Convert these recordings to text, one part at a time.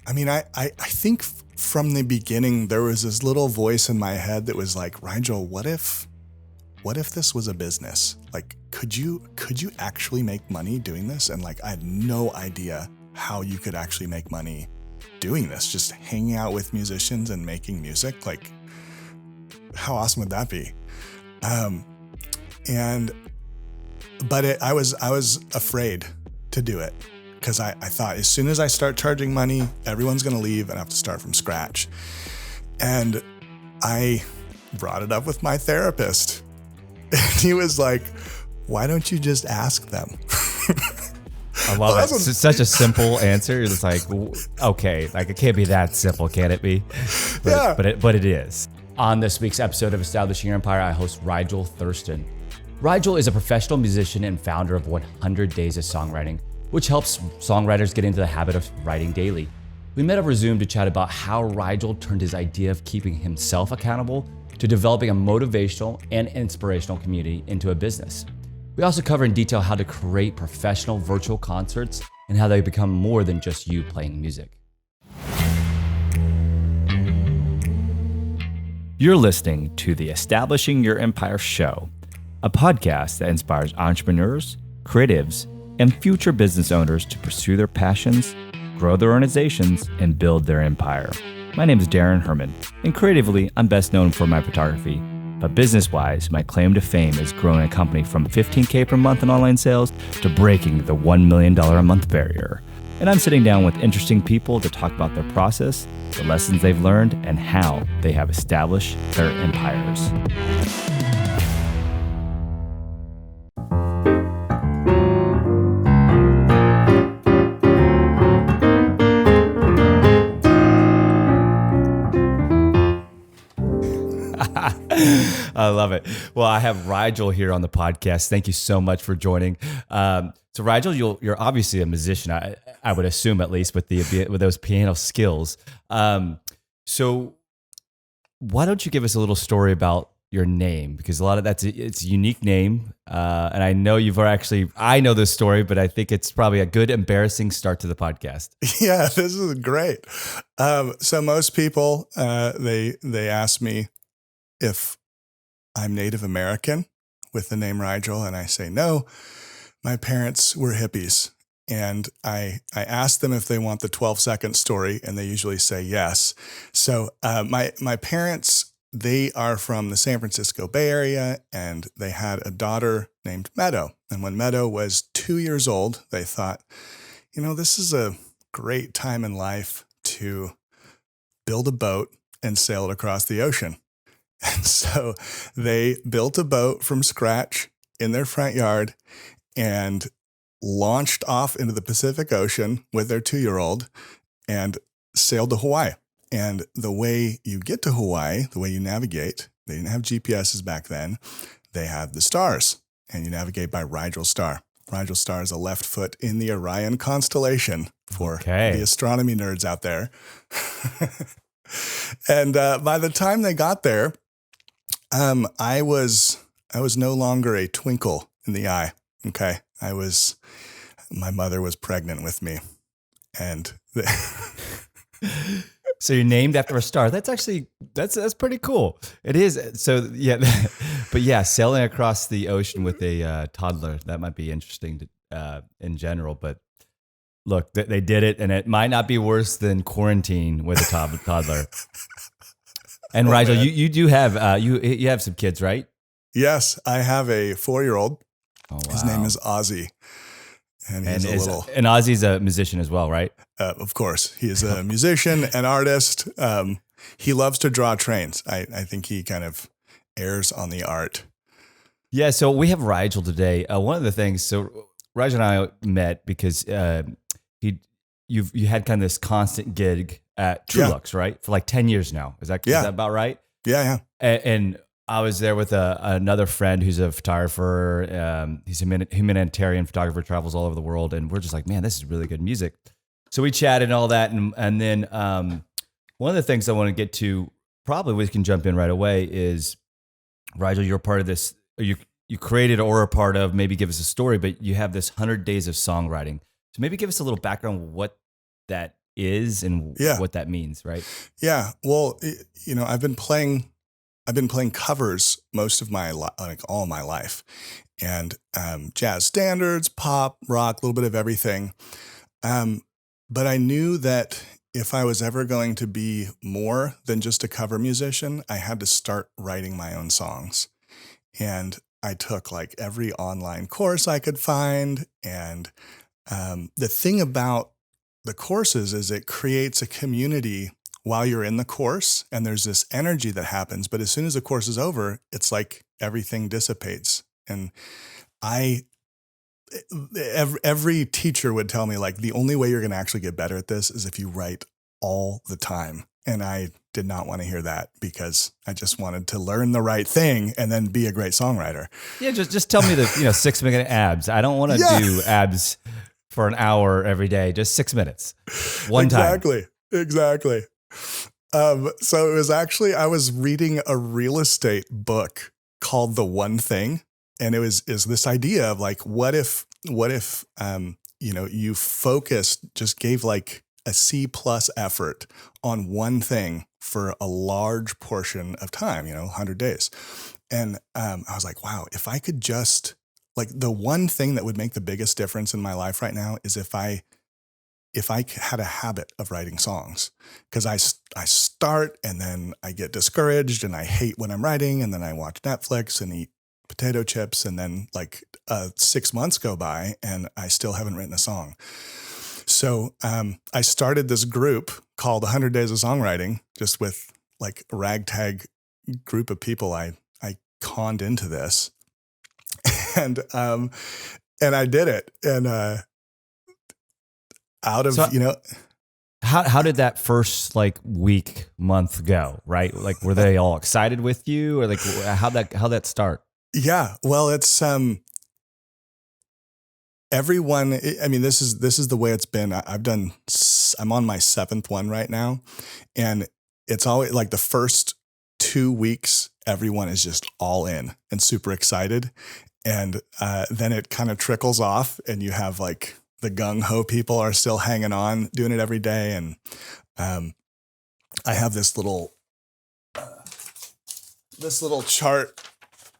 I mean, I think from the beginning, there was this little voice in my head that was like, Rigel, what if this was a business? Like, could you actually make money doing this? And like, I had no idea how you could actually make money doing this, just hanging out with musicians and making music. Like, how awesome would that be? But I was afraid to do it because I thought as soon as I start charging money, everyone's going to leave and I have to start from scratch. And I brought it up with my therapist. And he was like, why don't you just ask them? I love it. It's such a simple answer. It's like, okay, like it can't be that simple, can it be? But, yeah. but it is. On this week's episode of Establishing Your Empire, I host Rigel Thurston. Rigel is a professional musician and founder of 100 Days of Songwriting, which helps songwriters get into the habit of writing daily. We met over Zoom to chat about how Rigel turned his idea of keeping himself accountable to developing a motivational and inspirational community into a business. We also cover in detail how to create professional virtual concerts and how they become more than just you playing music. You're listening to the Establishing Your Empire show, a podcast that inspires entrepreneurs, creatives, and future business owners to pursue their passions, grow their organizations, and build their empire. My name is Daran Herrman, and creatively, I'm best known for my photography. But business-wise, my claim to fame is growing a company from $15K per month in online sales to breaking the $1 million a month barrier. And I'm sitting down with interesting people to talk about their process, the lessons they've learned, and how they have established their empires. I love it. Well, I have Rigel here on the podcast. Thank you so much for joining. So Rigel, you're obviously a musician, I would assume, at least with those piano skills. So why don't you give us a little story about your name? Because a lot of it's a unique name. And I know I know this story, but I think it's probably a good, embarrassing start to the podcast. Yeah, this is great. So most people, they ask me if I'm Native American with the name Rigel, and I say no. My parents were hippies, and I ask them if they want the 12-second story, and they usually say yes. So my parents, they are from the San Francisco Bay Area, and they had a daughter named Meadow. And when Meadow was 2 years old, they thought, this is a great time in life to build a boat and sail it across the ocean. And so they built a boat from scratch in their front yard and launched off into the Pacific Ocean with their 2-year-old and sailed to Hawaii. And the way you get to Hawaii, the way you navigate, they didn't have GPSs back then. They have the stars, and you navigate by Rigel star. Rigel star is a left foot in the Orion constellation for the astronomy nerds out there. And by the time they got there, I was no longer a twinkle in the eye. Okay. My mother was pregnant with me, and so you're named after a star. That's actually, that's pretty cool. It is. So yeah, but yeah, sailing across the ocean with a toddler, that might be interesting in general, but look, they did it, and it might not be worse than quarantine with a toddler. And Rigel, you do have you have some kids, right? Yes, I have a 4-year-old. Oh, wow. His name is Ozzy, and he's and Ozzy's a musician as well, right? Of course, he is a musician, an artist. He loves to draw trains. I think he kind of errs on the art. Yeah. So we have Rigel today. One of the things. So Rigel and I met because you had kind of this constant gig at Trulux, right? For like 10 years now. Is that about right? Yeah. And I was there with another friend who's a photographer. He's a humanitarian photographer, travels all over the world. And we're just like, man, this is really good music. So we chatted and all that. And then one of the things I want to get to, probably we can jump in right away, is, Rigel, you're part of this, you created or a part of, maybe give us a story, but you have this 100 Days of Songwriting. So maybe give us a little background on what that is and Yeah. what that means, right? Yeah. Well, I've been playing covers most of like all my life, and jazz standards, pop, rock, a little bit of everything. But I knew that if I was ever going to be more than just a cover musician, I had to start writing my own songs. And I took like every online course I could find. And the thing about the courses is it creates a community while you're in the course, and there's this energy that happens. But as soon as the course is over, it's like everything dissipates. And every teacher would tell me, like, the only way you're going to actually get better at this is if you write all the time. And I did not want to hear that, because I just wanted to learn the right thing and then be a great songwriter. Yeah, just tell me the 6-minute abs. I don't want to do abs for an hour every day. Just 6 minutes, one time. Exactly. So it was actually, I was reading a real estate book called The One Thing. And is this idea of like, what if you just gave like a C+ effort on one thing for a large portion of time, 100 days. And I was like, wow, if I could just, like, the one thing that would make the biggest difference in my life right now is if I had a habit of writing songs, because I start and then I get discouraged and I hate what I'm writing, and then I watch Netflix and eat potato chips, and then like 6 months go by and I still haven't written a song. So I started this group called 100 Days of Songwriting, just with like a ragtag group of people I conned into this, and I did it, and How did that first like week, month go? Right, like were they all excited with you, or like how'd that start? Yeah, well, it's everyone. I mean, this is the way it's been. I'm on my 7th one right now, and it's always like the first 2 weeks, everyone is just all in and super excited, and then it kind of trickles off, and you have like the gung ho people are still hanging on, doing it every day, and I have this little chart.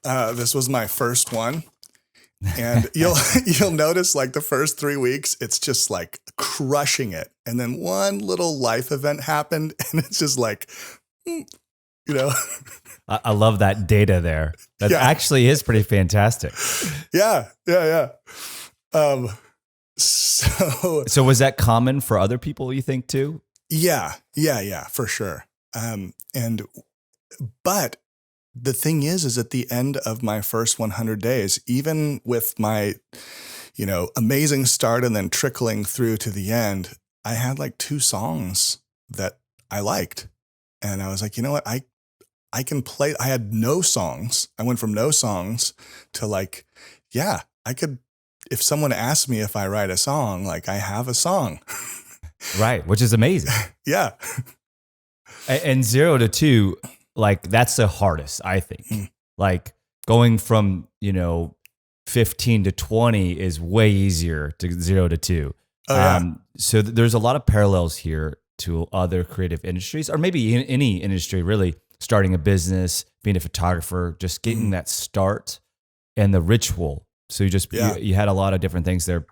This was my first one, and you'll notice like the first 3 weeks, it's just like crushing it. And then one little life event happened, and it's just like, I love that data there. That actually is pretty fantastic. Yeah. So was that common for other people, you think, too? Yeah, for sure. But the thing is at the end of my first 100 days, even with my, amazing start and then trickling through to the end, I had like 2 songs that I liked. And I was like, you know what? I can play. I had no songs. I went from no songs to like, yeah, I could, if someone asked me if I write a song, like I have a song. Right. Which is amazing. Yeah. And 0 to 2, like that's the hardest, I think. Like going from, 15 to 20 is way easier to 0 to 2. Oh, yeah. So there's a lot of parallels here to other creative industries, or maybe in any industry, really, starting a business, being a photographer, just getting that start and the ritual. So you had a lot of different things there.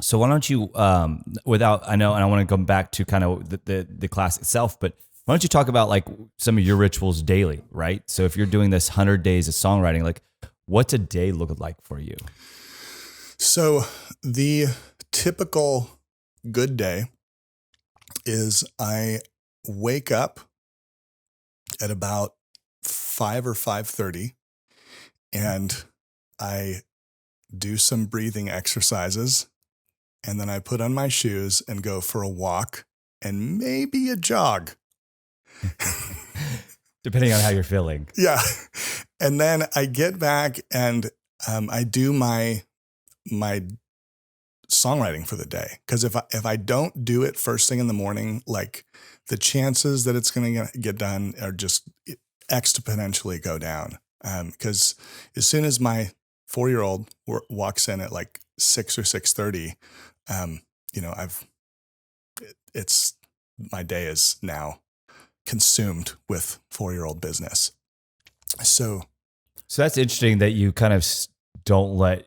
So why don't you, I know, and I want to come back to kind of the class itself, but why don't you talk about like some of your rituals daily, right? So if you're doing this 100 days of songwriting, like what's a day look like for you? So the typical good day is I wake up at about 5 or 5:30, and I do some breathing exercises, and then I put on my shoes and go for a walk and maybe a jog. Depending on how you're feeling. Yeah. And then I get back and I do my songwriting for the day. Because if I don't do it first thing in the morning, like the chances that it's going to get done are just exponentially go down. Because as soon as my 4-year-old walks in at like 6 or 6:30, it's my day is now consumed with 4-year-old business. So that's interesting that you kind of don't let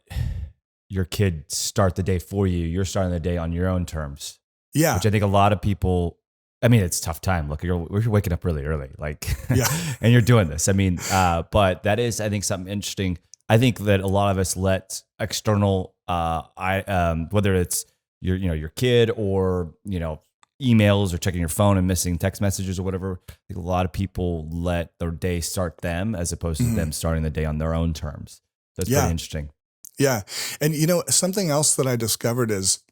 your kid start the day for you. You're starting the day on your own terms. Yeah. Which I think a lot of people, I mean, it's a tough time. Look, you're waking up really early, like, Yeah. and you're doing this. I mean, but that is, I think, something interesting. I think that a lot of us let external, whether it's your kid or, emails or checking your phone and missing text messages or whatever. I think a lot of people let their day start them as opposed to them starting the day on their own terms. So it's pretty interesting. Yeah. And something else that I discovered is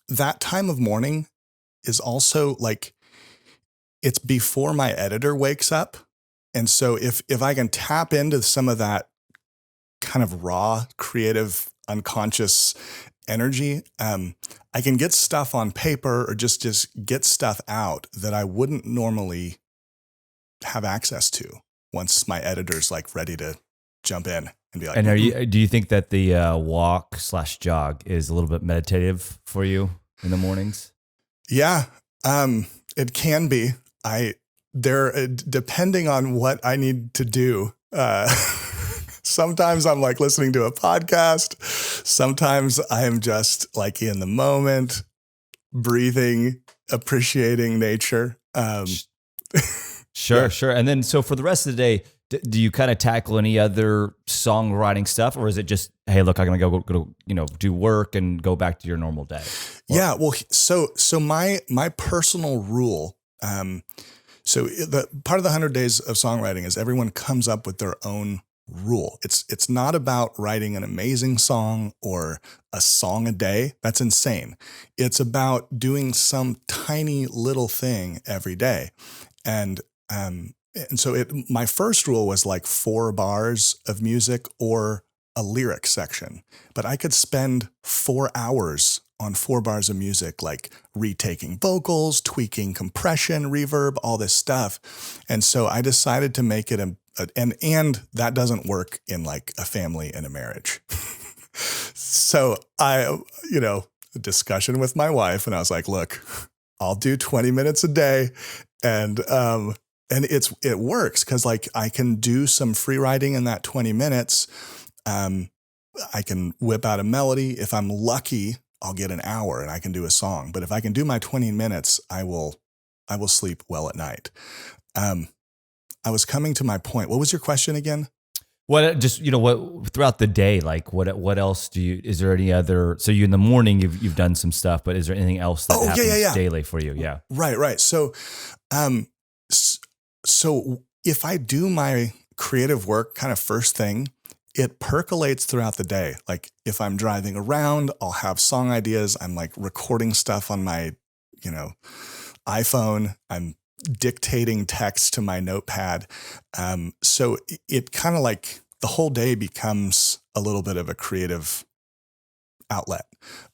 that time of morning is also like, it's before my editor wakes up. And so if I can tap into some of that kind of raw, creative, unconscious energy, I can get stuff on paper or just get stuff out that I wouldn't normally have access to once my editor's like ready to jump in and be like, and do you think that the walk/jog is a little bit meditative for you in the mornings? Yeah, it can be. Depending on what I need to do, sometimes I'm like listening to a podcast. Sometimes I am just like in the moment, breathing, appreciating nature. Sure. And then, so for the rest of the day, do you kind of tackle any other songwriting stuff, or is it just, hey, look, I'm gonna go, do work and go back to your normal day? Yeah. Well, so my personal rule. So the part of the 100 Days of Songwriting is everyone comes up with their own rule. It's not about writing an amazing song or a song a day. That's insane. It's about doing some tiny little thing every day. And so my first rule was like 4 bars of music or a lyric section, but I could spend 4 hours on 4 bars of music, like retaking vocals, tweaking compression, reverb, all this stuff. And so I decided to make it and that doesn't work in like a family and a marriage. So I, a discussion with my wife, and I was like, look, I'll do 20 minutes a day. And it works because like I can do some free writing in that 20 minutes. I can whip out a melody. If I'm lucky, I'll get an hour and I can do a song. But if I can do my 20 minutes, I will sleep well at night. I was coming to my point. What was your question again? What what throughout the day, like what else is there any other, so you in the morning you've done some stuff, but is there anything else that happens daily for you? Yeah. Right. So if I do my creative work kind of first thing, it percolates throughout the day. Like if I'm driving around, I'll have song ideas. I'm like recording stuff on my, iPhone. I'm dictating text to my notepad. So it kind of like the whole day becomes a little bit of a creative outlet.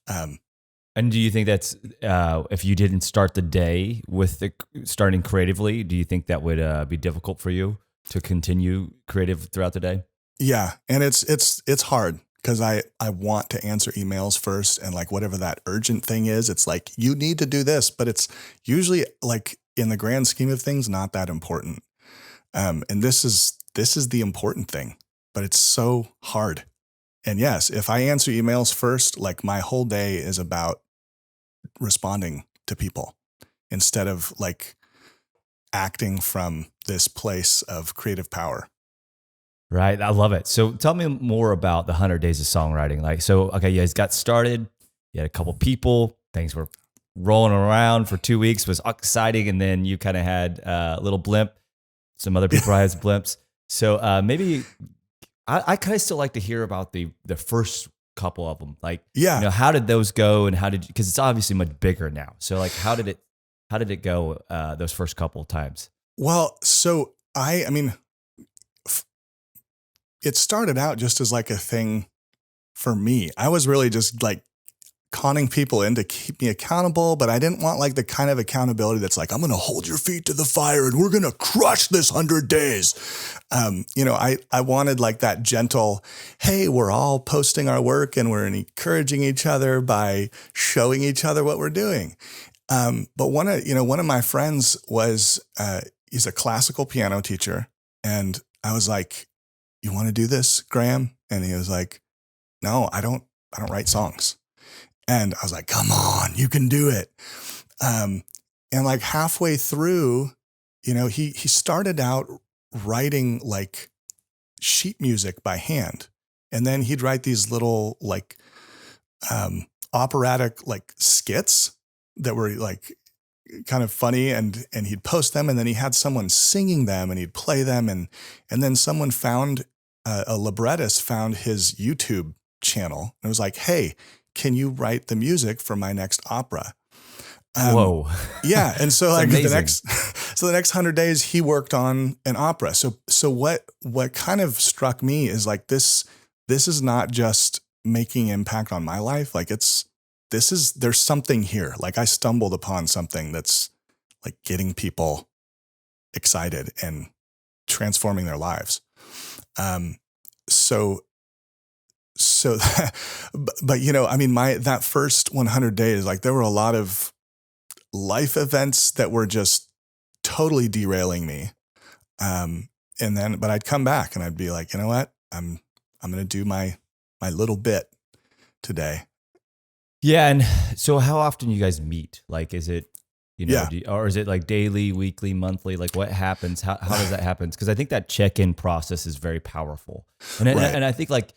And do you think that's, if you didn't start the day with starting creatively, do you think that would be difficult for you to continue creative throughout the day? Yeah. And it's hard because I want to answer emails first, and like whatever that urgent thing is, it's like, you need to do this, but it's usually like in the grand scheme of things, not that important. And this is the important thing, but it's so hard. And yes, if I answer emails first, like my whole day is about responding to people instead of like acting from this place of creative power. Right. I love it. So tell me more about the 100 Days of Songwriting. Like, so, okay, you guys got started, you had a couple people, things were rolling around for 2 weeks, was exciting. And then you kind of had a little blimp. Some other people had blimps. So maybe I kind of still like to hear about the first couple of them. Like, how did those go, and because it's obviously much bigger now. So like, how did it go those first couple of times? Well, so I mean, it started out just as like a thing for me. I was really just like conning people in to keep me accountable, but I didn't want like the kind of accountability that's like, I'm going to hold your feet to the fire and we're going to crush this 100 days. I wanted like that gentle, hey, we're all posting our work and we're encouraging each other by showing each other what we're doing. But one of my friends was, he's a classical piano teacher. And I was like, you want to do this, Graham? And he was like, no, I don't write songs. And I was like, come on, you can do it. And like halfway through, he started out writing like sheet music by hand. And then he'd write these little like operatic like skits that were like kind of funny, and he'd post them, and then he had someone singing them and he'd play them. And then someone found a librettist found his YouTube channel and was like, hey, can you write the music for my next opera? Whoa. Yeah. And so like amazing. the next 100 days he worked on an opera. So what kind of struck me is like, this is not just making impact on my life. Like there's something here. Like I stumbled upon something that's like getting people excited and transforming their lives. But I mean, that first 100 days, like there were a lot of life events that were just totally derailing me. But I'd come back and I'd be like, you know what? I'm going to do my little bit today. Yeah. And so how often you guys meet? Like, is it, Yeah. or is it like daily, weekly, monthly? Like what happens? How does that happen? Because I think that check-in process is very powerful. And I think like,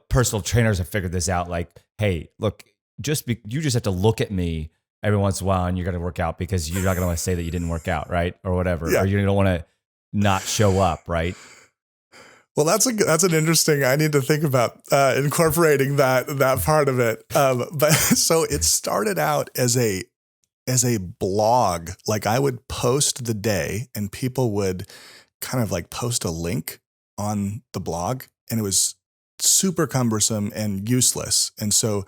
personal trainers have figured this out. Like, hey, look, you just have to look at me every once in a while and you're going to work out, because you're not going to want to say that you didn't work out, right? Or whatever. Yeah. Or you don't want to not show up, right? Well, that's an interesting. I need to think about incorporating that part of it. But so it started out as a blog. Like I would post the day, and people would kind of like post a link on the blog, and it was super cumbersome and useless. And so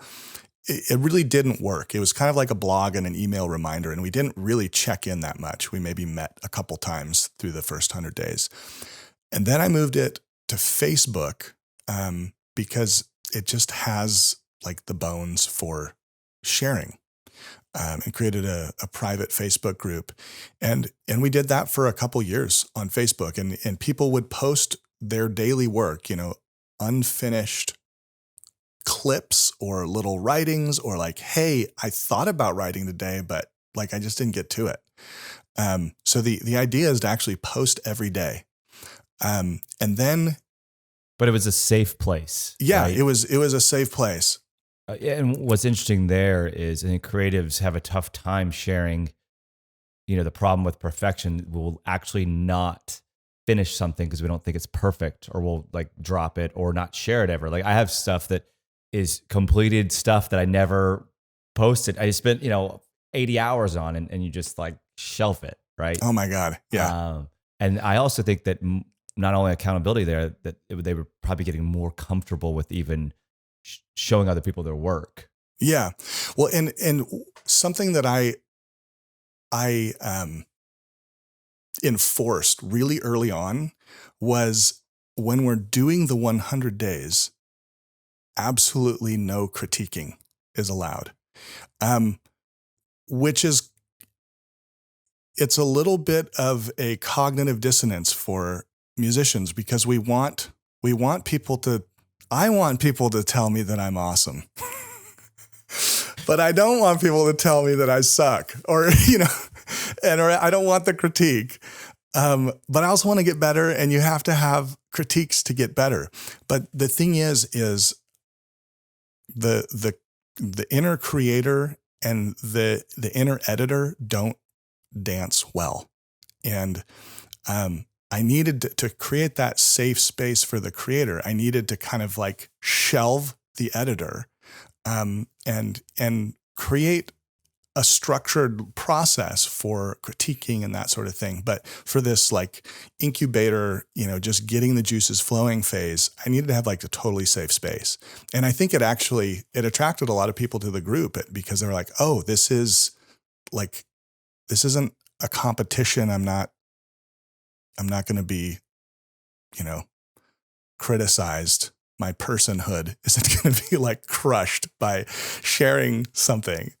it really didn't work. It was kind of like a blog and an email reminder, and we didn't really check in that much. We maybe met a couple times through the first 100 days. And then I moved it to Facebook because it just has like the bones for sharing, and created a private Facebook group. And we did that for a couple years on Facebook, and people would post their daily work, unfinished clips or little writings, or like, hey, I thought about writing today, but like I just didn't get to it. So the idea is to actually post every day. And then, but it was a safe place. Yeah, right? it was a safe place. And what's interesting there is, I think creatives have a tough time sharing, the problem with perfection. We'll actually not finish something because we don't think it's perfect, or we'll like drop it or not share it ever. Like I have stuff that is completed stuff that I never posted. I spent, 80 hours on, and you just like shelf it. Right. Oh my God. Yeah. And I also think that not only accountability there, that they were probably getting more comfortable with even showing other people their work. Yeah. Well, and something that I enforced really early on was, when we're doing the 100 days, absolutely no critiquing is allowed. Which is, it's a little bit of a cognitive dissonance for musicians, because I want people to tell me that I'm awesome. But I don't want people to tell me that I suck, or, or I don't want the critique. But I also want to get better, and you have to have critiques to get better. But the thing is the inner creator and the inner editor don't dance well. And, I needed to create that safe space for the creator. I needed to kind of like shelve the editor, and create a structured process for critiquing and that sort of thing. But for this like incubator, just getting the juices flowing phase, I needed to have like a totally safe space. And I think it attracted a lot of people to the group, because they were like, oh, this isn't a competition. I'm not going to be, criticized. My personhood isn't going to be like crushed by sharing something.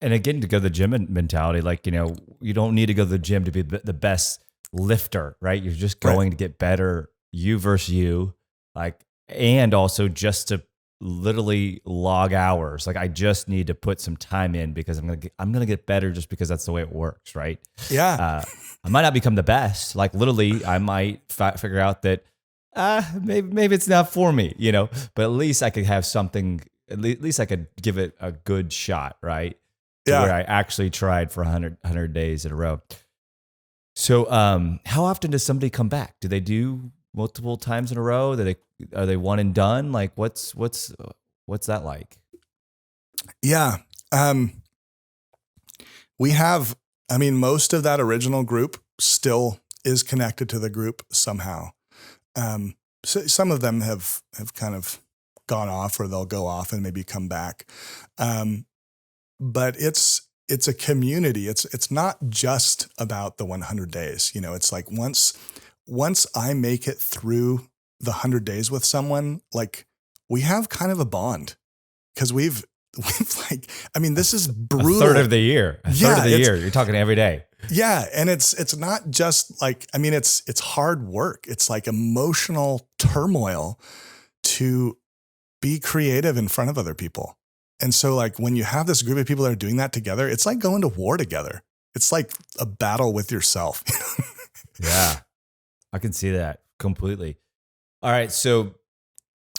And again, to go to the gym mentality, like, you don't need to go to the gym to be the best lifter, right? You're just going to get better, you versus you, like, and also just to literally log hours. Like, I just need to put some time in because I'm gonna get better just because that's the way it works, right? Yeah. I might not become the best. Like, literally, I might figure out that maybe it's not for me, But at least I could have something. At least I could give it a good shot, right? Where I actually tried for 100 days in a row. So, how often does somebody come back? Do they do multiple times in a row? Are they one and done? Like, what's that like? Yeah. We have, most of that original group still is connected to the group somehow. So some of them have kind of gone off, or they'll go off and maybe come back. But it's a community. It's not just about the 100 days. It's like once I make it through the 100 days with someone, like, we have kind of a bond, because we've like, this is brutal. A third of the year. A third of the year. You're talking every day. Yeah. And it's not just like, it's hard work. It's like emotional turmoil to be creative in front of other people. And so, like, when you have this group of people that are doing that together, it's like going to war together. It's like a battle with yourself. Yeah, I can see that completely. All right. So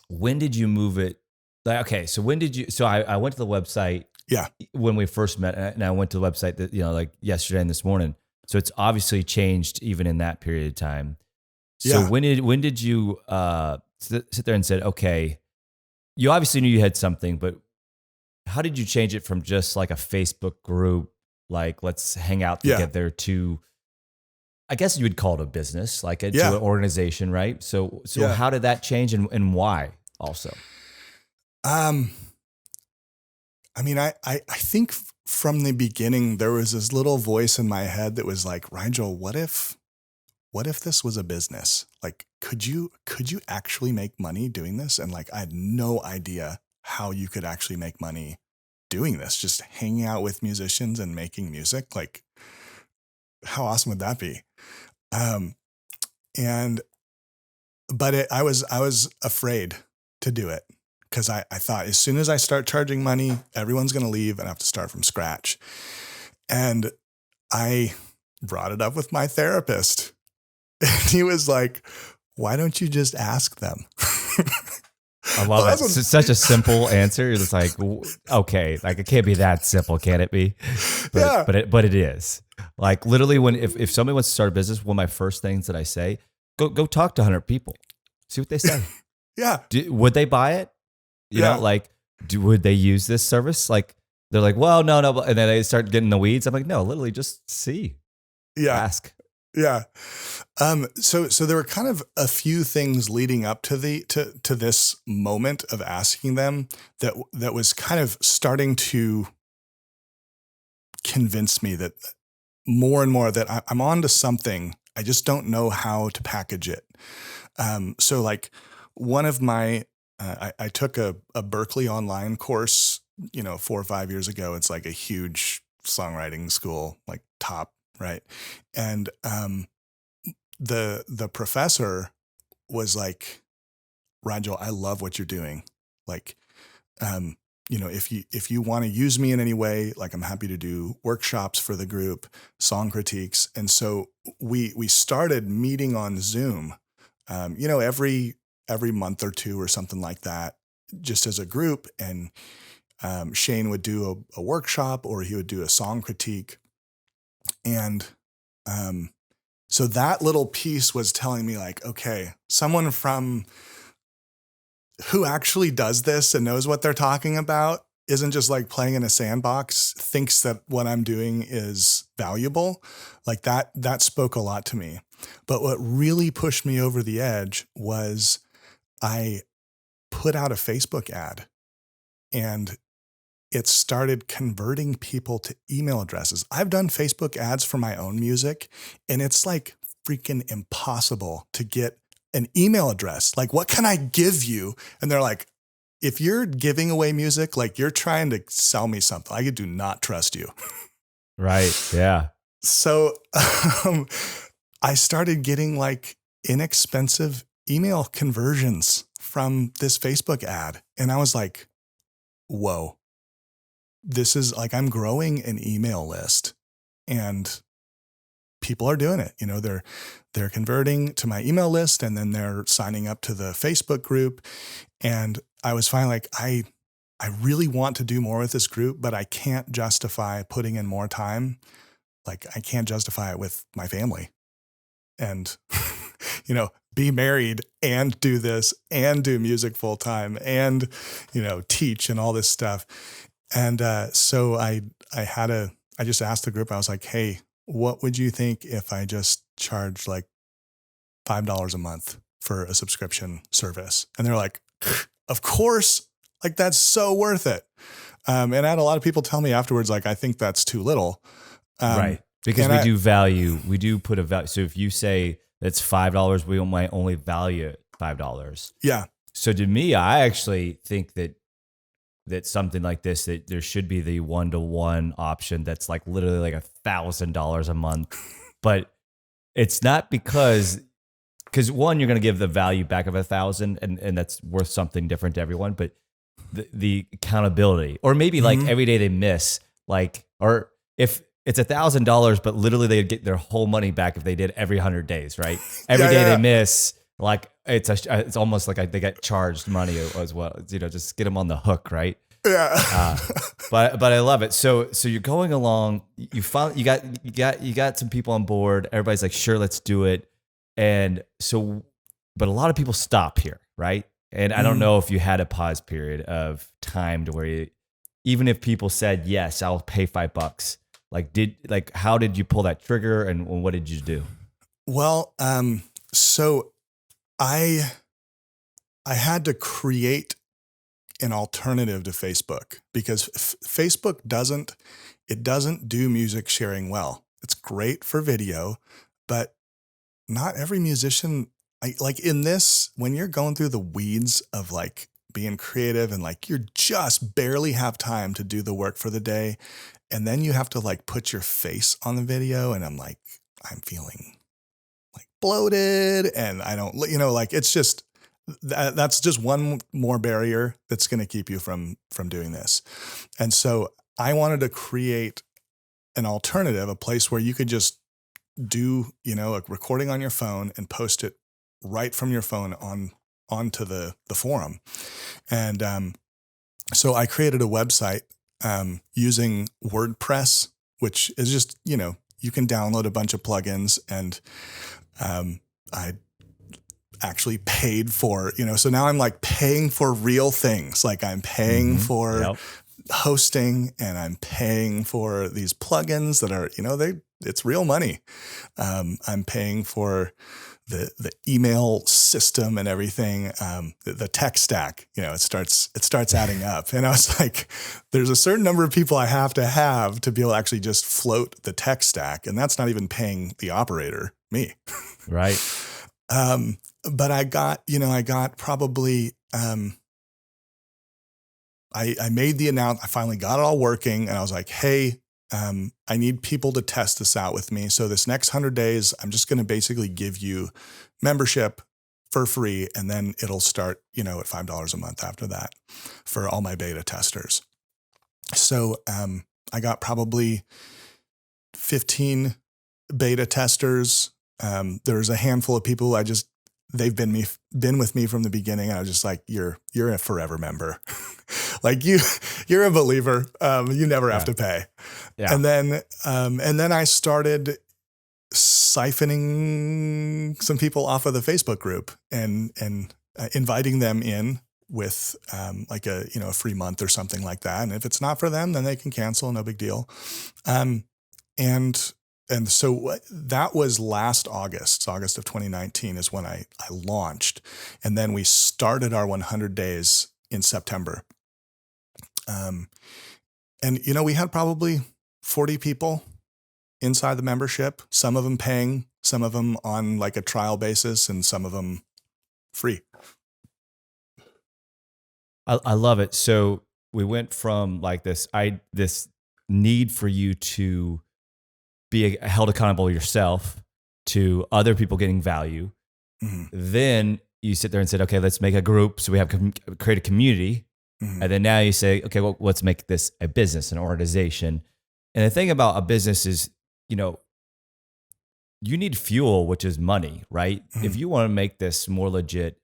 when did you move it? Okay. So I went to the website. Yeah. When we first met, and I went to the website that, like yesterday and this morning. So it's obviously changed even in that period of time. So when did you sit there and said, okay, you obviously knew you had something, but how did you change it from just like a Facebook group, like, let's hang out together, to, I guess you would call it a business, like to an organization, right? So how did that change, and why also? I think from the beginning, there was this little voice in my head that was like, Rigel, what if this was a business? Like, could you actually make money doing this? And like, I had no idea how you could actually make money doing this, just hanging out with musicians and making music. Like, how awesome would that be? I was afraid to do it, because I thought, as soon as I start charging money, everyone's going to leave and I have to start from scratch. And I brought it up with my therapist, and he was like, why don't you just ask them? I love it. It's such a simple answer. It's like, okay, like, it can't be that simple, can it be? But it is. Like, literally, if somebody wants to start a business, one of my first things that I say, go talk to 100 people, see what they say. Yeah. Would they buy it? You know, like, would they use this service? Like, they're like, well, no. And then they start getting the weeds. I'm like, no, literally just see. Yeah. Ask. Yeah. So there were kind of a few things leading up to this moment of asking them that was kind of starting to convince me that more and more that I'm onto something. I just don't know how to package it. So like, one of my, I took a Berkeley online course, 4 or 5 years ago. It's like a huge songwriting school, like top, right? And the professor was like, Rigel, I love what you're doing. Like, if you want to use me in any way, like, I'm happy to do workshops for the group, song critiques. And so we started meeting on Zoom, every month or two or something like that, just as a group. And Shane would do a workshop, or he would do a song critique. And so that little piece was telling me, like, okay, someone who actually does this and knows what they're talking about, isn't just like playing in a sandbox, thinks that what I'm doing is valuable. Like, that spoke a lot to me. But what really pushed me over the edge was I put out a Facebook ad, and it started converting people to email addresses. I've done Facebook ads for my own music, and it's like freaking impossible to get an email address. Like, what can I give you? And they're like, if you're giving away music, like you're trying to sell me something, I do not trust you. Right. Yeah. So I started getting like inexpensive email conversions from this Facebook ad. And I was like, whoa, this is like, I'm growing an email list and people are doing it. You know, they're converting to my email list and then they're signing up to the Facebook group. And I was finally like, I really want to do more with this group, but I can't justify putting in more time. Like I can't justify it with my family and, you know, be married and do this and do music full time and, you know, teach and all this stuff. And so I just asked the group, I was like, hey, what would you think if I just charged like $5 a month for a subscription service? And they're like, of course, like that's so worth it. And I had a lot of people tell me afterwards, like, I think that's too little. Right. Because we do put a value. So if you say it's $5, we might only value it $5. Yeah. So to me, I actually think that something like this, that there should be the 1-to-1 option that's like literally like $1,000 a month. But it's not because one, you're going to give the value back of 1,000 and that's worth something different to everyone. But the accountability, or maybe like every day they miss, like, or if it's $1,000, but literally they get their whole money back if they did every 100 days, right? Every day they miss, like it's almost like they get charged money as well. You know, just get them on the hook, right? Yeah. But I love it. So you're going along. You got some people on board. Everybody's like, sure, let's do it. And so, but a lot of people stop here, right? And I don't know if you had a pause period of time to where even if people said yes, I'll pay $5. How did you pull that trigger and what did you do? Well, so I had to create an alternative to Facebook because Facebook doesn't do music sharing well. It's great for video, but not every musician, like in this, when you're going through the weeds of like being creative and like you just barely have time to do the work for the day. And then you have to like put your face on the video. And I'm feeling like bloated and I don't, you know, like it's just, that's just one more barrier that's going to keep you from doing this. And so I wanted to create an alternative, a place where you could just do, you know, a recording on your phone and post it right from your phone onto the forum. And so I created a website using WordPress, which is just, you know, you can download a bunch of plugins and I actually paid for, you know, so now I'm like paying for real things. Like I'm paying for hosting and I'm paying for these plugins that are, you know, it's real money. I'm paying for the email system and everything, the tech stack, you know, it starts adding up. And I was like, there's a certain number of people I have to be able to actually just float the tech stack. And that's not even paying the operator, me. Right. But I got probably, I made the announcement. I finally got it all working and I was like, hey, I need people to test this out with me. So this next 100 days, I'm just going to basically give you membership for free. And then it'll start, you know, at $5 a month after that for all my beta testers. So, I got probably 15 beta testers. There's a handful of people they've been with me from the beginning. And I was just like, you're a forever member. Like you're a believer. You never have to pay. Yeah. And then I started siphoning some people off of the Facebook group and inviting them in with like a free month or something like that. And if it's not for them, then they can cancel. No big deal. And so that was last August of 2019 is when I launched. And then we started our 100 days in September. And, you know, we had probably 40 people inside the membership, some of them paying, some of them on like a trial basis, and some of them free. I love it. So we went from like this need for you to be held accountable yourself to other people getting value. Mm-hmm. Then you sit there and said, okay, let's make a group. So we have create a community. Mm-hmm. And then now you say, okay, well, let's make this a business, an organization. And the thing about a business is, you need fuel, which is money, right? Mm-hmm. If you want to make this more legit,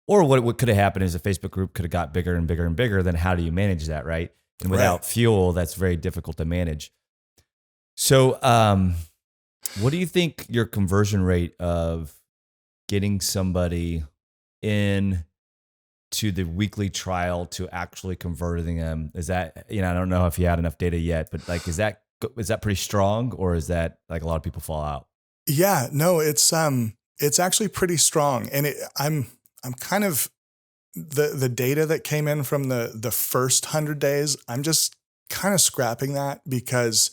or what could have happened is a Facebook group could have got bigger and bigger and bigger, then how do you manage that, right? And without fuel, that's very difficult to manage. So what do you think your conversion rate of getting somebody in to the weekly trial to actually converting them, is that, I don't know if you had enough data yet, but like, is that pretty strong, or is that like a lot of people fall out? Yeah, no, it's actually pretty strong. And I'm kind of the data that came in from the first 100 days, I'm just kind of scrapping that because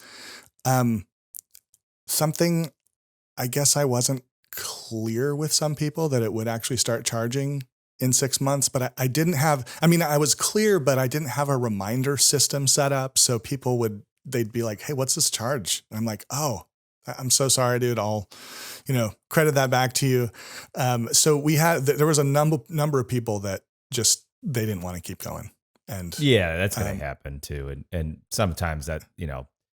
something, I guess I wasn't clear with some people that it would actually start charging in 6 months, but I didn't have, I was clear, but I didn't have a reminder system set up. So they'd be like, hey, what's this charge? And I'm like, oh, I'm so sorry, dude. I'll, credit that back to you. So there was a number of people that just, they didn't want to keep going. And yeah, that's going to happen too. And sometimes that,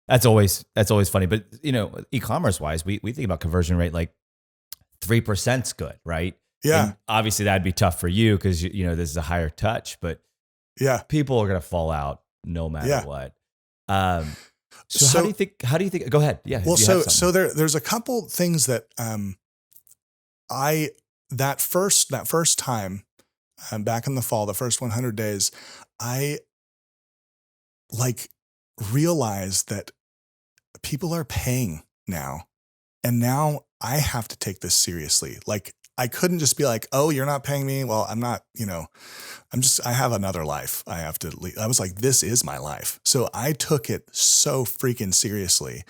that's always funny, but e-commerce wise, we think about conversion rate, like 3% is good, right? Yeah. And obviously that'd be tough for you because, this is a higher touch, but yeah, people are going to fall out no matter what. So how do you think, go ahead. Yeah. Well, so there's a couple things that, that first time, back in the fall, the first 100 days, I realized that people are paying now, and now I have to take this seriously. Like, I couldn't just be like, oh, you're not paying me. Well, I'm not, I have another life. I have to leave. I was like, this is my life. So I took it so freaking seriously.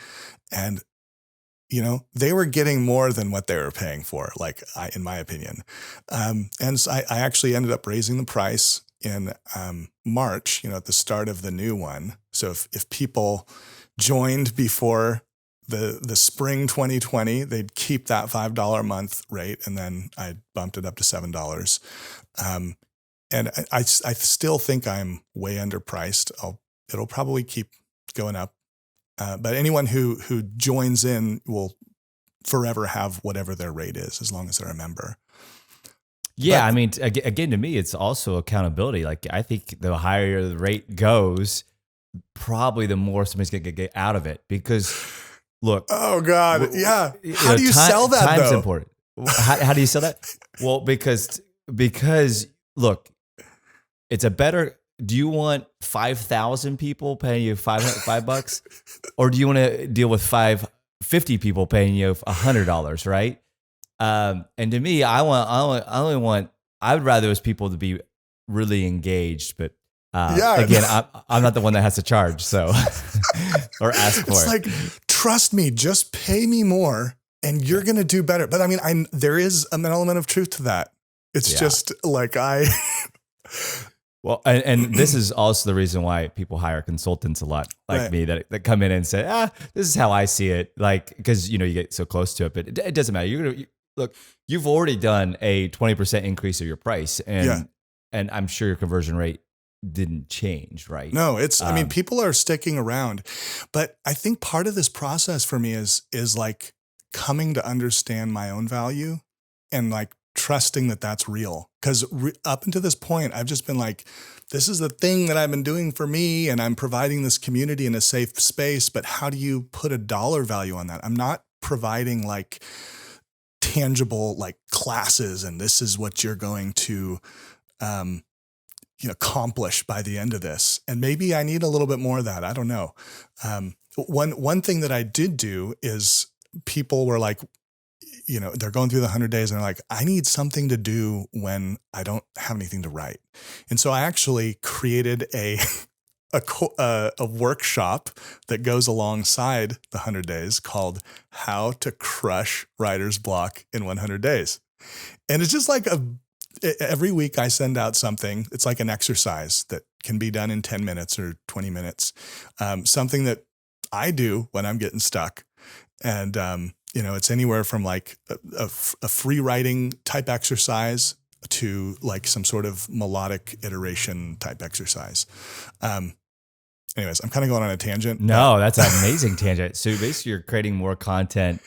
And, they were getting more than what they were paying for, in my opinion. And so I actually ended up raising the price in March, at the start of the new one. So if people joined before the spring 2020, they'd keep that $5 a month rate, and then I bumped it up to $7. And I still think I'm way underpriced. It'll probably keep going up. But anyone who joins in will forever have whatever their rate is, as long as they're a member. Yeah, again, to me, it's also accountability. Like, I think the higher the rate goes, probably the more somebody's going to get out of it. Because, look. Oh, God. Yeah. How do you sell that, time's though? important. How do you sell that? Well, because look, it's a better. Do you want 5,000 people paying you $5, or do you want to deal with 50 people paying you $100? Right. And to me, I would rather those people to be really engaged, but again, I'm not the one that has to charge, so or ask for it. It's like, trust me, just pay me more, and you're gonna do better. But there is an element of truth to that. It's just like Well, and this is also the reason why people hire consultants a lot, like me, that come in and say, this is how I see it. Like, because, you get so close to it, but it doesn't matter. Look, you've already done a 20% increase of your price, and I'm sure your conversion rate didn't change, right? No, it's, people are sticking around, but I think part of this process for me is like coming to understand my own value and like trusting that that's real. Because up until this point, I've just been like, this is the thing that I've been doing for me, and I'm providing this community in a safe space. But how do you put a dollar value on that? I'm not providing like tangible like classes, and this is what you're going to accomplish by the end of this. And maybe I need a little bit more of that. I don't know. One thing that I did do is people were like, they're going through the 100 days and they're like, I need something to do when I don't have anything to write. And so I actually created a workshop that goes alongside the 100 days called How to Crush Writer's Block in 100 Days. And it's just like every week I send out something. It's like an exercise that can be done in 10 minutes or 20 minutes. Something that I do when I'm getting stuck. And, it's anywhere from like a free writing type exercise to like some sort of melodic iteration type exercise. Anyways, I'm kind of going on a tangent. No, that's an amazing tangent. So basically you're creating more content.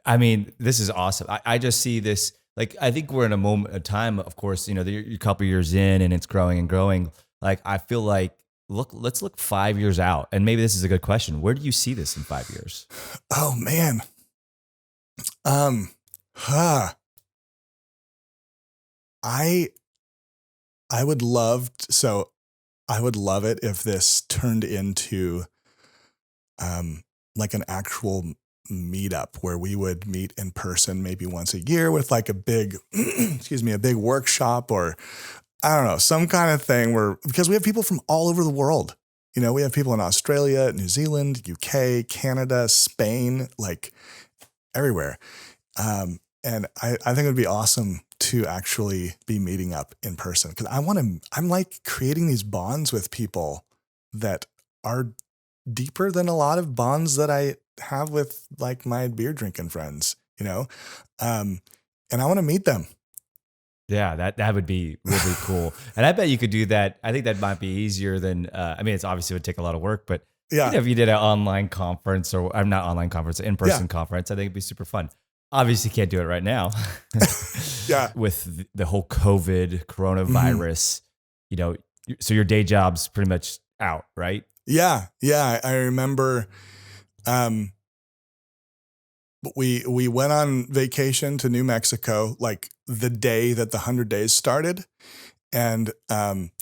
I mean, this is awesome. I just see this, like, I think we're in a moment of time, of course, you're a couple years in and it's growing and growing. Like, I feel like, let's look 5 years out. And maybe this is a good question. Where do you see this in 5 years? Oh man. I would love it if this turned into like an actual meetup where we would meet in person maybe once a year with like a big a big workshop, or I don't know, some kind of thing because we have people from all over the world. We have people in Australia, New Zealand, UK, Canada, Spain, like everywhere. And I think it would be awesome to actually be meeting up in person, because I'm like creating these bonds with people that are deeper than a lot of bonds that I have with like my beer drinking friends, and I want to meet them. Yeah, that would be really cool. And I bet you could do that. I think that might be easier than, it's obviously would take a lot of work, but yeah, if you did an online conference or I'm not online conference, in-person conference, I think it'd be super fun. Obviously can't do it right now. Yeah. With the whole COVID coronavirus, so your day job's pretty much out, right? Yeah. Yeah. I remember, we went on vacation to New Mexico, like the day that the 100 days started. And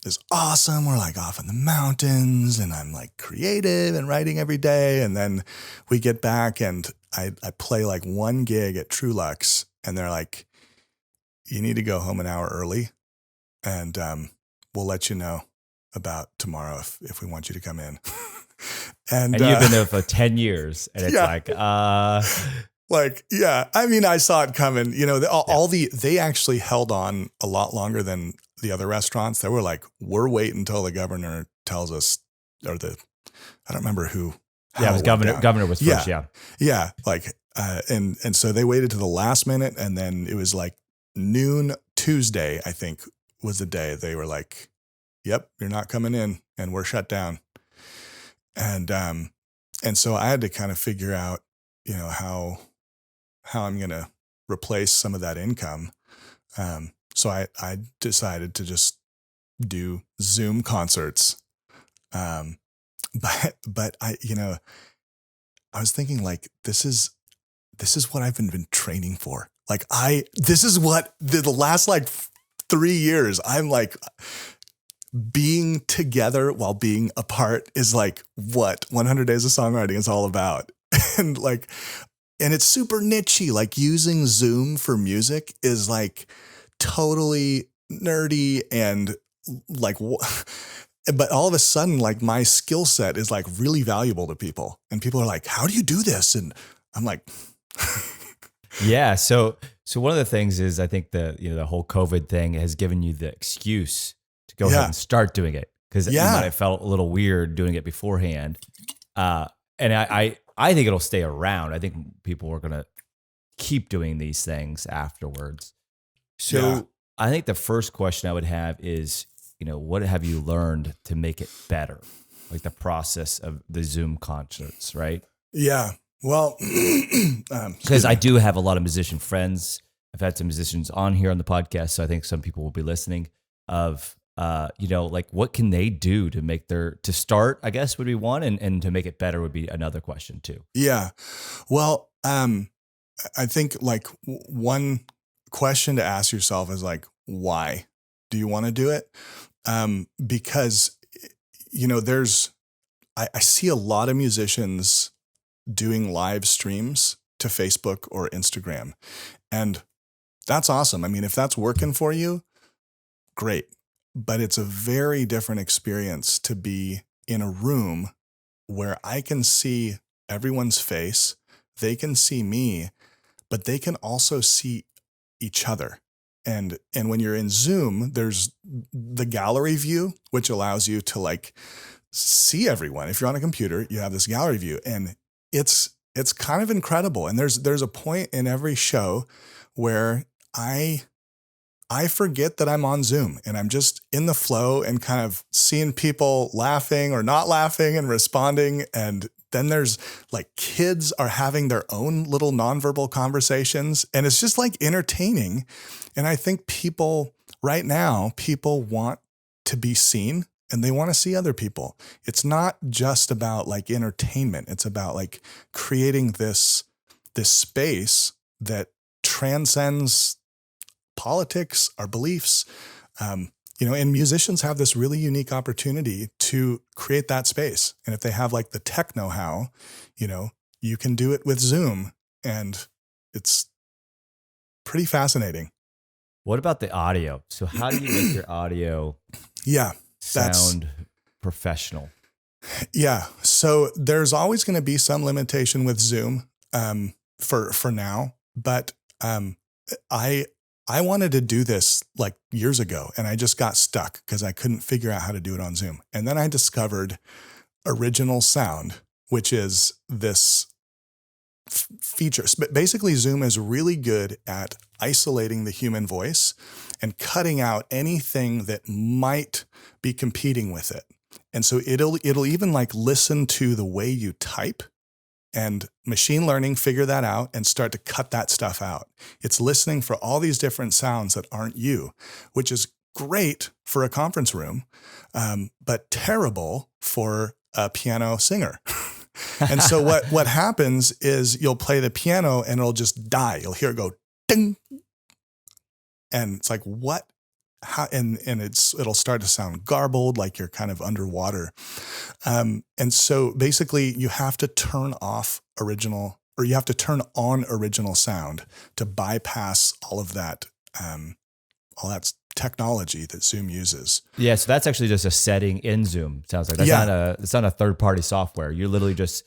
it's awesome. We're like off in the mountains and I'm like creative and writing every day. And then we get back and I play like one gig at True Lux and they're like, you need to go home an hour early and we'll let you know about tomorrow if we want you to come in. and you've been there for 10 years and it's yeah, I mean, I saw it coming, they actually held on a lot longer than the other restaurants. They were like, we're waiting until the governor tells us, I don't remember who. Yeah, it was governor. Governor was first. Yeah. Yeah. Like, and so they waited to the last minute and then it was like noon Tuesday, I think was the day they were like, yep, you're not coming in and we're shut down. And so I had to kind of figure out, how I'm going to replace some of that income. So I decided to just do Zoom concerts. But I was thinking like, this is what I've been training for. Like this is what the last like 3 years, I'm like being together while being apart is like what 100 Days of Songwriting is all about. And it's super nichey, like using Zoom for music is like totally nerdy and like, but all of a sudden, like my skill set is like really valuable to people and people are like, how do you do this? And I'm like, yeah. So one of the things is I think the whole COVID thing has given you the excuse to go ahead and start doing it. Cause you might have felt a little weird doing it beforehand. And I think it'll stay around. I think people are going to keep doing these things afterwards. So I think the first question I would have is, what have you learned to make it better? Like the process of the Zoom concerts, right? Yeah. Well, because I do have a lot of musician friends. I've had some musicians on here on the podcast. So I think some people will be listening of, like what can they do to make to start, I guess would be one. And to make it better would be another question too. Yeah. Well, I think like one question to ask yourself is like, why do you want to do it? Because, I see a lot of musicians doing live streams to Facebook or Instagram, and that's awesome. I mean, if that's working for you, great. But it's a very different experience to be in a room where I can see everyone's face, they can see me, but they can also see each other. And when you're in Zoom, there's the gallery view, which allows you to like see everyone. If you're on a computer, you have this gallery view, and it's kind of incredible. And there's a point in every show where I forget that I'm on Zoom and I'm just in the flow and kind of seeing people laughing or not laughing and responding. And then there's like kids are having their own little nonverbal conversations, and it's just like entertaining. And I think people want to be seen and they want to see other people. It's not just about like entertainment. It's about like creating this space that transcends politics, our beliefs, and musicians have this really unique opportunity to create that space. And if they have like the tech know-how, you can do it with Zoom, and it's pretty fascinating. What about the audio? So how do you make your audio sound professional? Yeah. So there's always going to be some limitation with Zoom for now, but I wanted to do this like years ago, and I just got stuck because I couldn't figure out how to do it on Zoom. And then I discovered Original Sound, which is this feature. Basically, Zoom is really good at isolating the human voice and cutting out anything that might be competing with it. And so it'll even like listen to the way you type, and machine learning figure that out and start to cut that stuff out. It's listening for all these different sounds that aren't you, which is great for a conference room, but terrible for a piano singer. And so what happens is you'll play the piano and it'll just die. You'll hear it go ding. And it's like, what? How? And it'll start to sound garbled, like you're kind of underwater. And so basically you have to turn off original, or you have to turn on Original Sound to bypass all of that, all that technology that Zoom uses. Yeah. So that's actually just a setting in Zoom. Sounds like it's not a third-party software. You literally just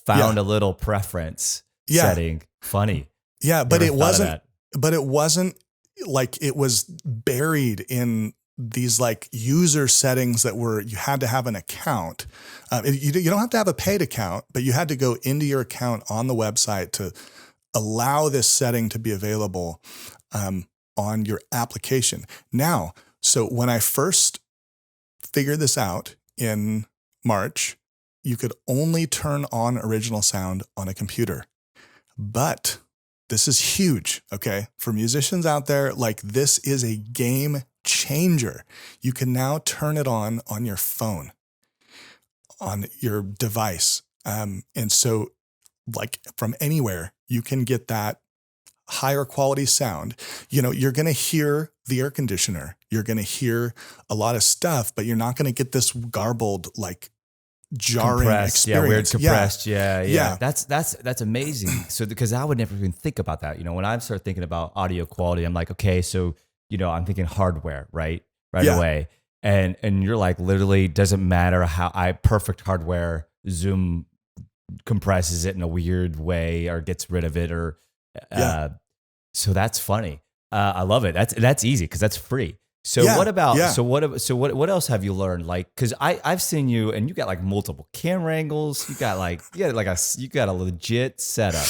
found a little preference setting. Funny. Yeah. But it wasn't like it was buried in these like user settings that you had to have an account. You don't have to have a paid account, but you had to go into your account on the website to allow this setting to be available on your application. Now, so when I first figured this out in March, you could only turn on Original Sound on a computer. But this is huge, okay? For musicians out there, like this is a game changer. You can now turn it on your phone, on your device. And so like from anywhere, you can get that higher quality sound. You're going to hear the air conditioner. You're going to hear a lot of stuff, but you're not going to get this garbled, like jarring experience. Yeah, weird compressed. Yeah. That's amazing. So because I would never even think about that. When I start thinking about audio quality, I'm like, okay, so I'm thinking hardware, right away, and you're like, literally doesn't matter how perfect hardware, Zoom compresses it in a weird way or gets rid of it, or so that's funny. I love it. That's easy because that's free. So what about, what else have you learned? Like, cause I've seen you and you got like multiple camera angles. You got a legit setup.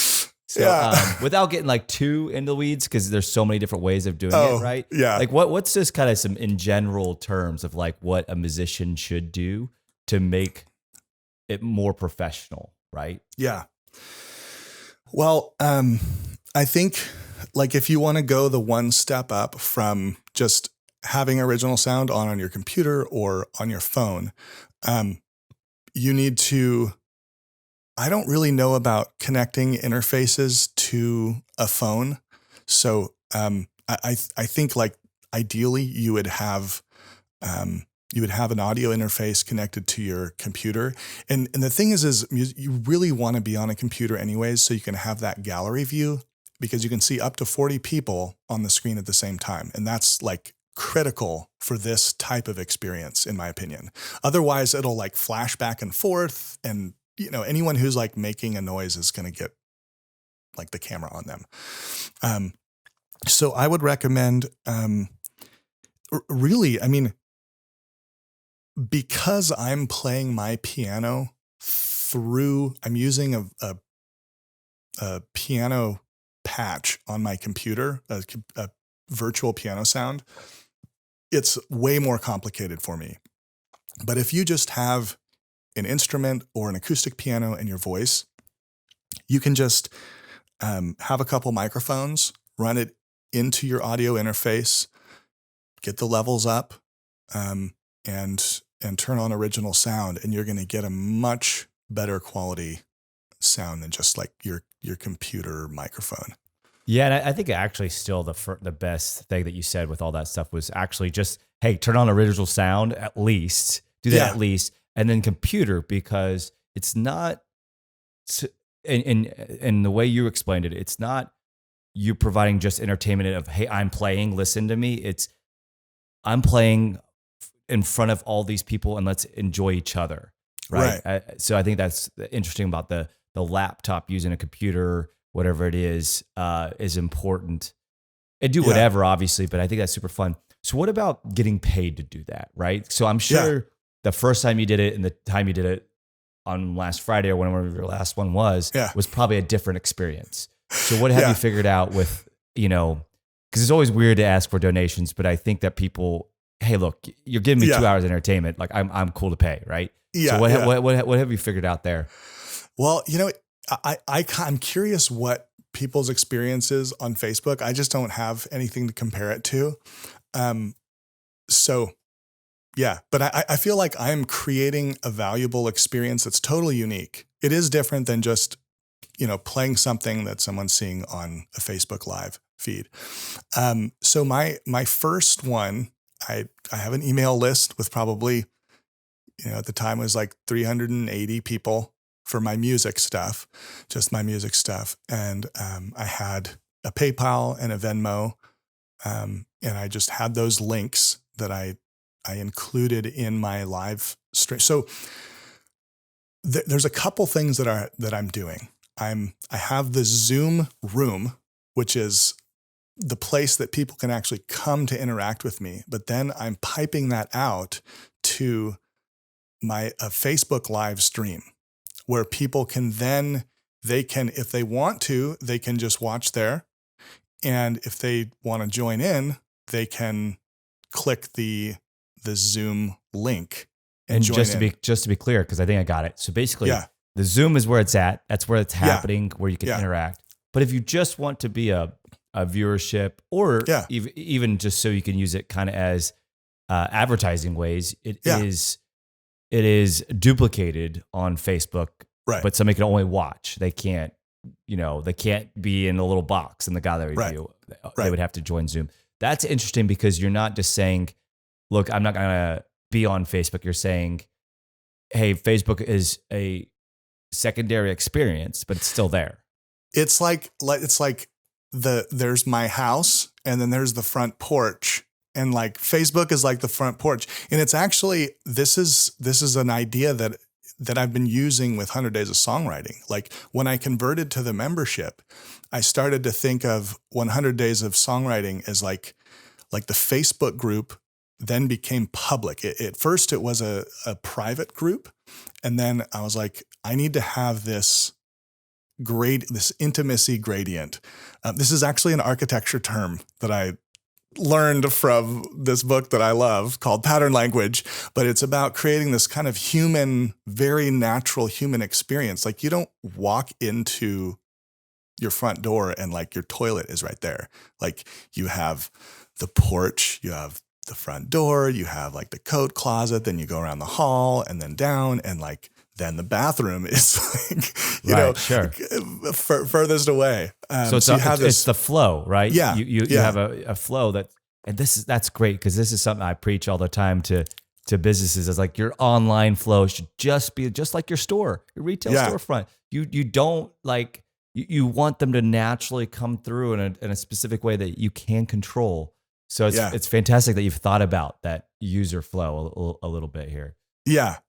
So, without getting like too into the weeds, cause there's so many different ways of doing it. Right. Yeah. Like what's just kind of some in general terms of like what a musician should do to make it more professional. Right. Yeah. Well, I think like if you want to go the one step up from just having Original Sound on your computer or on your phone, you need to, I don't really know about connecting interfaces to a phone. So I think like ideally you would have an audio interface connected to your computer. And the thing is you really want to be on a computer anyways, so you can have that gallery view, because you can see up to 40 people on the screen at the same time. And that's like critical for this type of experience, in my opinion. Otherwise, it'll like flash back and forth, and anyone who's like making a noise is going to get like the camera on them. So I would recommend, really, I mean, because I'm playing my piano I'm using a piano patch on my computer, a virtual piano sound. It's way more complicated for me. But if you just have an instrument or an acoustic piano and your voice, you can just have a couple microphones, run it into your audio interface, get the levels up, and turn on original sound, and you're going to get a much better quality sound than just like your computer microphone. Yeah, and I think actually still the best thing that you said with all that stuff was actually just, hey, turn on original sound at least, do that at least, and then computer, because it's not, in the way you explained it, it's not you providing just entertainment of, hey, I'm playing, listen to me. It's I'm playing in front of all these people and let's enjoy each other, right? So I think that's interesting about the laptop using a computer, whatever it is important. And do whatever, obviously, but I think that's super fun. So what about getting paid to do that, right? So I'm sure the first time you did it and the time you did it on last Friday or whenever your last one was probably a different experience. So what have you figured out with, because it's always weird to ask for donations, but I think that people, hey, look, you're giving me 2 hours of entertainment. Like I'm cool to pay, right? Yeah. So what have you figured out there? Well, I'm curious what people's experiences on Facebook. I just don't have anything to compare it to. So yeah, but I feel like I'm creating a valuable experience that's totally unique. It is different than just, playing something that someone's seeing on a Facebook Live feed. So my first one, I have an email list with probably, at the time it was like 380 people for my music stuff, just my music stuff. And I had a PayPal and a Venmo, and I just had those links that I included in my live stream. So there's a couple things that I'm doing. I have the Zoom room, which is the place that people can actually come to interact with me. But then I'm piping that out to my Facebook live stream, where people can then, if they want to, they can just watch there. And if they want to join in, they can click the Zoom link and join in. Just to be clear, because I think I got it. So basically, the Zoom is where it's at. That's where it's happening, where you can interact. But if you just want to be a viewership, or even just so you can use it kind of as advertising ways, it is duplicated on Facebook, but somebody can only watch. They can't, they can't be in a little box in the gallery view. They would have to join Zoom. That's interesting because you're not just saying, look, I'm not going to be on Facebook. You're saying, hey, Facebook is a secondary experience, but it's still there. It's like there's my house and then there's the front porch, and like Facebook is like the front porch. And it's actually, this is an idea that I've been using with 100 Days of Songwriting. Like when I converted to the membership, I started to think of 100 Days of Songwriting as like the Facebook group then became public. At first it was a private group. And then I was like, I need to have this intimacy gradient. This is actually an architecture term that I learned from this book that I love called Pattern Language, but it's about creating this kind of very natural human experience. Like you don't walk into your front door and like your toilet is right there. Like you have the porch, you have the front door, you have like the coat closet, then you go around the hall and then down, and like then the bathroom is like, furthest away. So it's the flow, right? Yeah. You have a flow that's great, because this is something I preach all the time to businesses. It's like your online flow should just be just like your store, your retail storefront. You don't like, you want them to naturally come through in a specific way that you can control. So it's fantastic that you've thought about that user flow a little bit here. Yeah.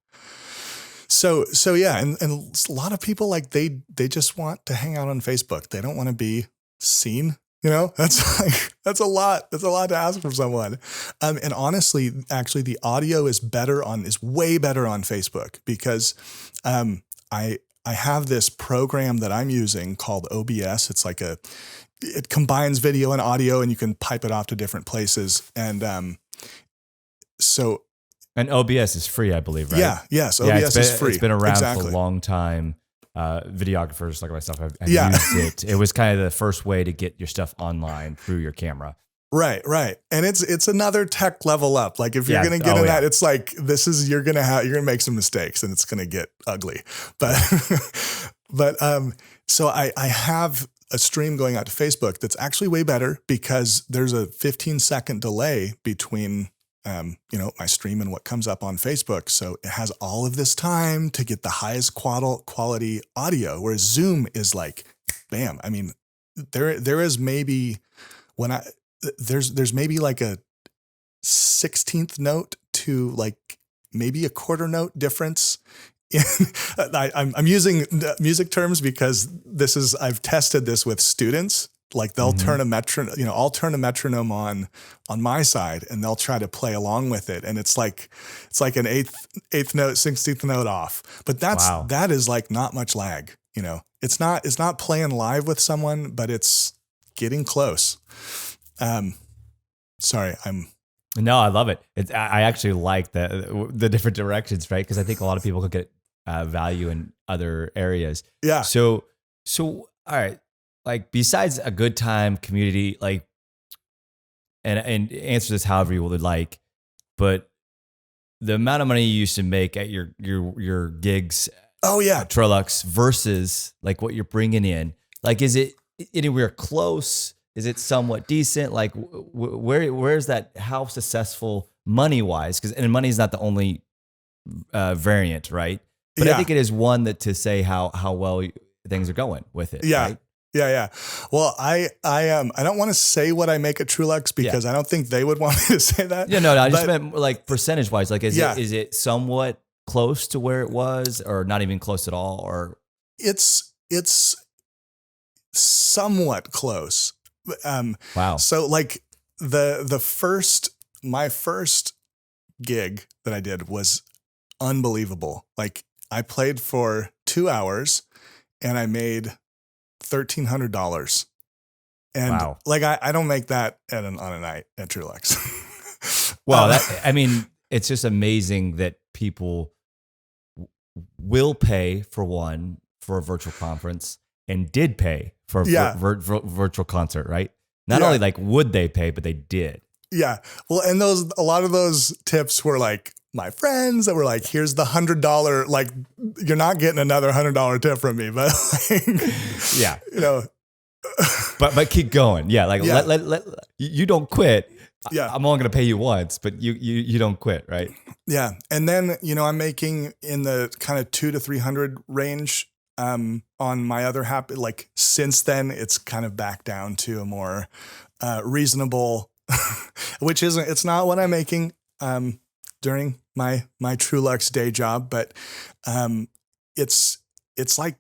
So yeah, and a lot of people, like they just want to hang out on Facebook. They don't want to be seen, That's a lot. That's a lot to ask from someone. And honestly, actually, the audio is way better on Facebook because I have this program that I'm using called OBS. It's like it combines video and audio, and you can pipe it off to different places. And so. And OBS is free, I believe, right? Yeah. Yes. OBS is free. It's been around exactly. for a long time. Videographers like myself have used it. It was kind of the first way to get your stuff online through your camera. Right. And it's another tech level up. Like if you're going to get in that, it's like, you're going to make some mistakes and it's going to get ugly. But, so I have a stream going out to Facebook that's actually way better because there's a 15-second delay between my stream and what comes up on Facebook. So it has all of this time to get the highest quality audio, whereas Zoom is like, bam. I mean, there is maybe there's maybe like a 16th note to like maybe a quarter note difference. I'm using music terms because I've tested this with students. Like they'll turn a metronome, I'll turn a metronome on my side and they'll try to play along with it. And it's like an eighth note, 16th note off. But that is like not much lag, it's not playing live with someone, but it's getting close. Sorry, No, I love it. I actually like the different directions, right? Because I think a lot of people could get value in other areas. Yeah. So all right. Like besides a good time, community, like, and answer this however you would like, but the amount of money you used to make at your gigs, Trillux versus like what you're bringing in, like, is it anywhere close? Is it somewhat decent? Like, where's that? How successful money wise? Because money is not the only variant, right? But I think it is one that to say how well things are going with it. Yeah. Right? Yeah. Well, I don't want to say what I make at Trulux because I don't think they would want me to say that. Yeah, no, I just meant like percentage wise. Like, is it somewhat close to where it was, or not even close at all? Or it's somewhat close. Wow. So like my first gig that I did was unbelievable. Like I played for 2 hours and I made $1,300. And like, I don't make that on a night at Trulux. Well, it's just amazing that people will pay for a virtual conference and did pay for a virtual concert, right? Not only like would they pay, but they did. Yeah. Well, and a lot of those tips were like my friends that were like, here's the $100, like you're not getting another $100 tip from me, but like, but keep going. Yeah. Like let you don't quit. Yeah. I'm only going to pay you once, but you don't quit. Right. Yeah. And then, I'm making in the kind of 200 to 300 range, on my other like since then it's kind of back down to a more, reasonable, it's not what I'm making, during my Trulux day job, but it's like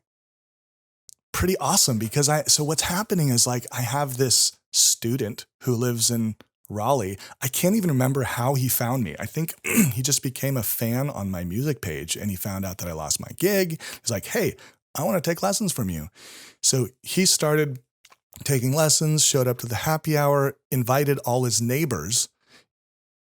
pretty awesome because so what's happening is like I have this student who lives in Raleigh. I can't even remember how he found me. I think he just became a fan on my music page and he found out that I lost my gig. He's like, hey, I want to take lessons from you. So he started taking lessons, showed up to the happy hour, invited all his neighbors.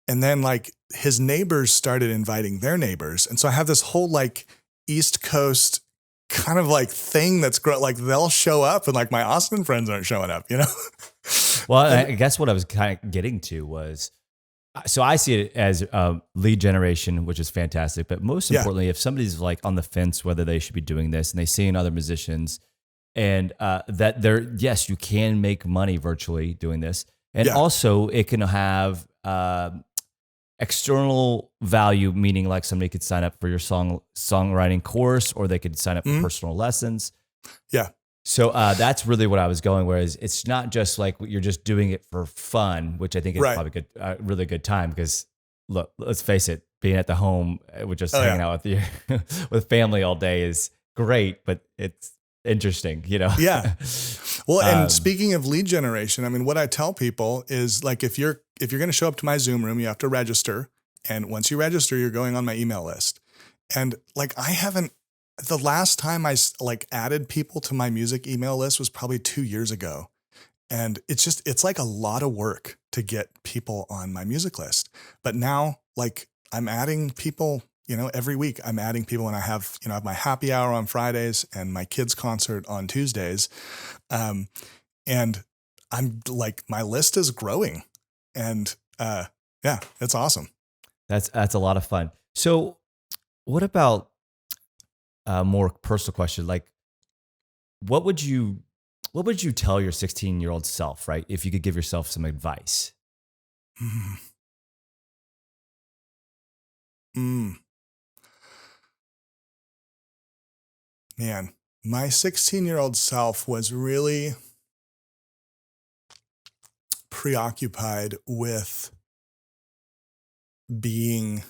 And then like his neighbors started inviting their neighbors. And so I have this whole like East Coast kind of like thing that's like they'll show up and like my Austin friends aren't showing up, Well, I guess what I was kind of getting to was, so I see it as lead generation, which is fantastic. But most importantly, if somebody's like on the fence whether they should be doing this and they see in other musicians and that yes, you can make money virtually doing this. And also it can have external value, meaning like somebody could sign up for your songwriting course, or they could sign up for personal lessons. Yeah. So that's really what I was going. Whereas it's not just like you're just doing it for fun, which I think is probably good, really good time. Because look, let's face it, being at the home with just hanging out with family all day is great, but it's interesting, Yeah. Well, and speaking of lead generation, I mean, what I tell people is like, if you're going to show up to my Zoom room, you have to register. And once you register, you're going on my email list. And like, the last time I like added people to my music email list was probably 2 years ago. And it's like a lot of work to get people on my music list. But now, like, I'm adding people, every week I'm adding people, and I have my happy hour on Fridays and my kids' concert on Tuesdays. And I'm like, my list is growing, and yeah, it's awesome. That's a lot of fun. So what about a more personal question? Like, what would you tell your 16-year-old self, right? If you could give yourself some advice. Man, my 16-year-old self was really preoccupied with being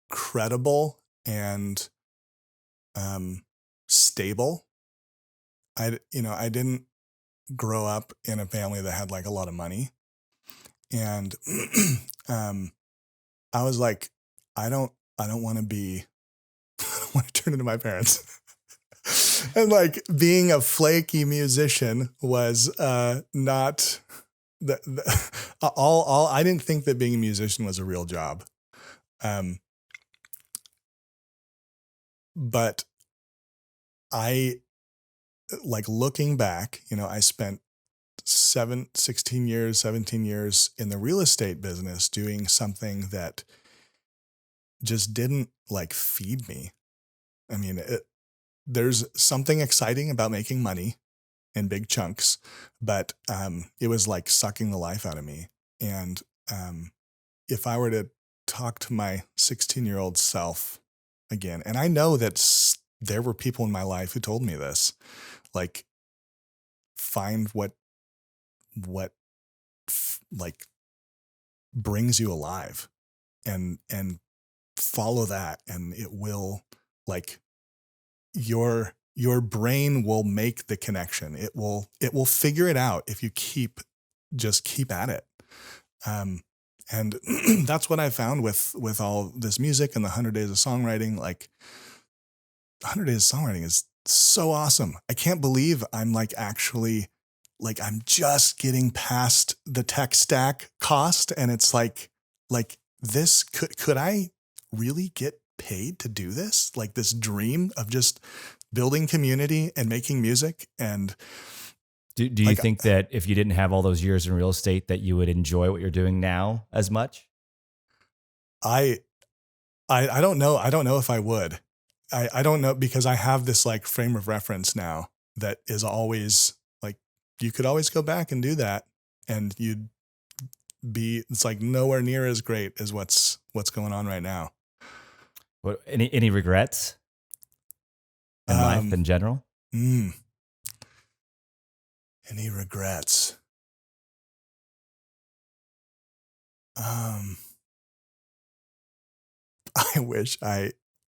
credible and stable. I didn't grow up in a family that had like a lot of money, and I was like, I don't want to be, I don't want to turn into my parents. And like, being a flaky musician was not all. I didn't think that being a musician was a real job. But I, like, looking back, I spent 17 years in the real estate business doing something that just didn't like feed me. I mean, there's something exciting about making money in big chunks, but it was like sucking the life out of me. And if I were to talk to my 16-year-old self again, and I know that there were people in my life who told me this, like, find what like brings you alive, and follow that, and it will, like, your brain will make the connection. It will figure it out if you keep at it. And that's what I found with all this music and the 100 Days of Songwriting. Like, 100 Days of Songwriting is so awesome. I can't believe I'm like actually, like, I'm just getting past the tech stack cost, and it's like this, could I really get paid to do this? Like, this dream of just building community and making music. And do you think that if you didn't have all those years in real estate, that you would enjoy what you're doing now as much? I don't know. I don't know if I would. I don't know, because I have this like frame of reference now that is always like, you could always go back and do that, and it's like nowhere near as great as what's going on right now. What, any regrets in life in general? Any regrets? I wish I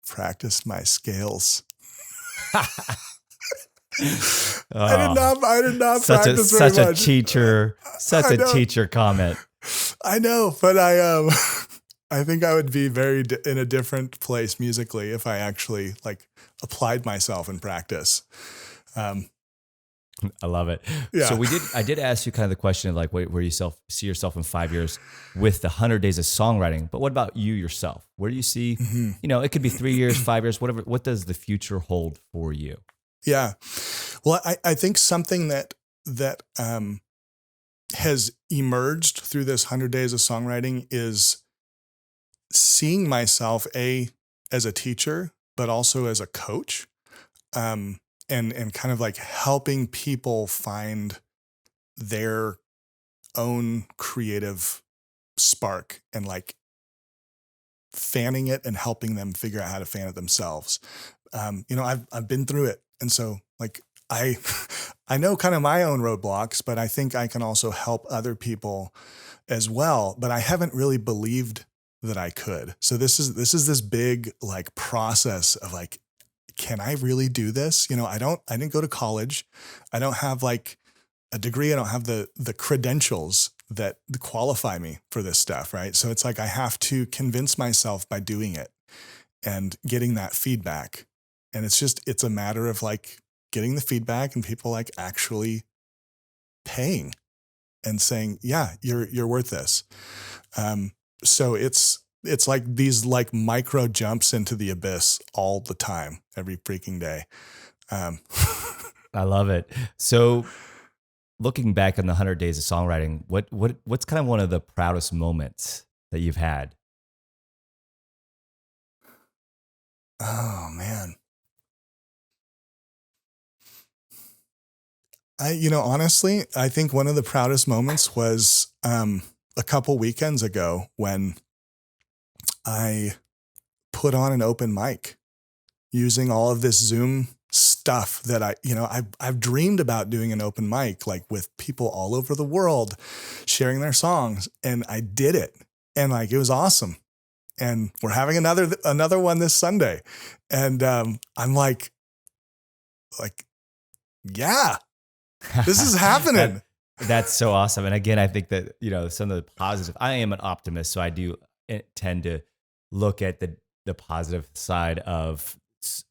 practiced my scales. I did not practice very much. Such a teacher comment. I know, but I think I would be very in a different place musically if I actually like applied myself in practice. I love it. Yeah. So I did ask you kind of the question of like, where you see yourself in 5 years with the 100 Days of Songwriting, but what about you yourself? Where do you see, it could be 3 years, 5 years, whatever. What does the future hold for you? Yeah. Well, I think something that has emerged through this 100 Days of Songwriting is seeing myself as a teacher, but also as a coach. And kind of like helping people find their own creative spark, and like fanning it and helping them figure out how to fan it themselves. I've been through it. And so like, I know kind of my own roadblocks, but I think I can also help other people as well. But I haven't really believed that I could. So this is this big like process of like, can I really do this? I didn't go to college. I don't have like a degree. I don't have the credentials that qualify me for this stuff. Right. So it's like, I have to convince myself by doing it and getting that feedback. And it's a matter of like getting the feedback and people like actually paying and saying, yeah, you're worth this. So it's like these like micro jumps into the abyss all the time, every freaking day. I love it. So looking back on the 100 Days of Songwriting, what's kind of one of the proudest moments that you've had? Oh man. Honestly, I think one of the proudest moments was a couple weekends ago when I put on an open mic using all of this Zoom stuff that I've dreamed about doing an open mic, like with people all over the world sharing their songs. And I did it. And like, it was awesome. And we're having another one this Sunday. And I'm like, yeah, this is happening. That's so awesome. And again, I think that, some of the positive, I am an optimist, so I do tend to look at the positive side of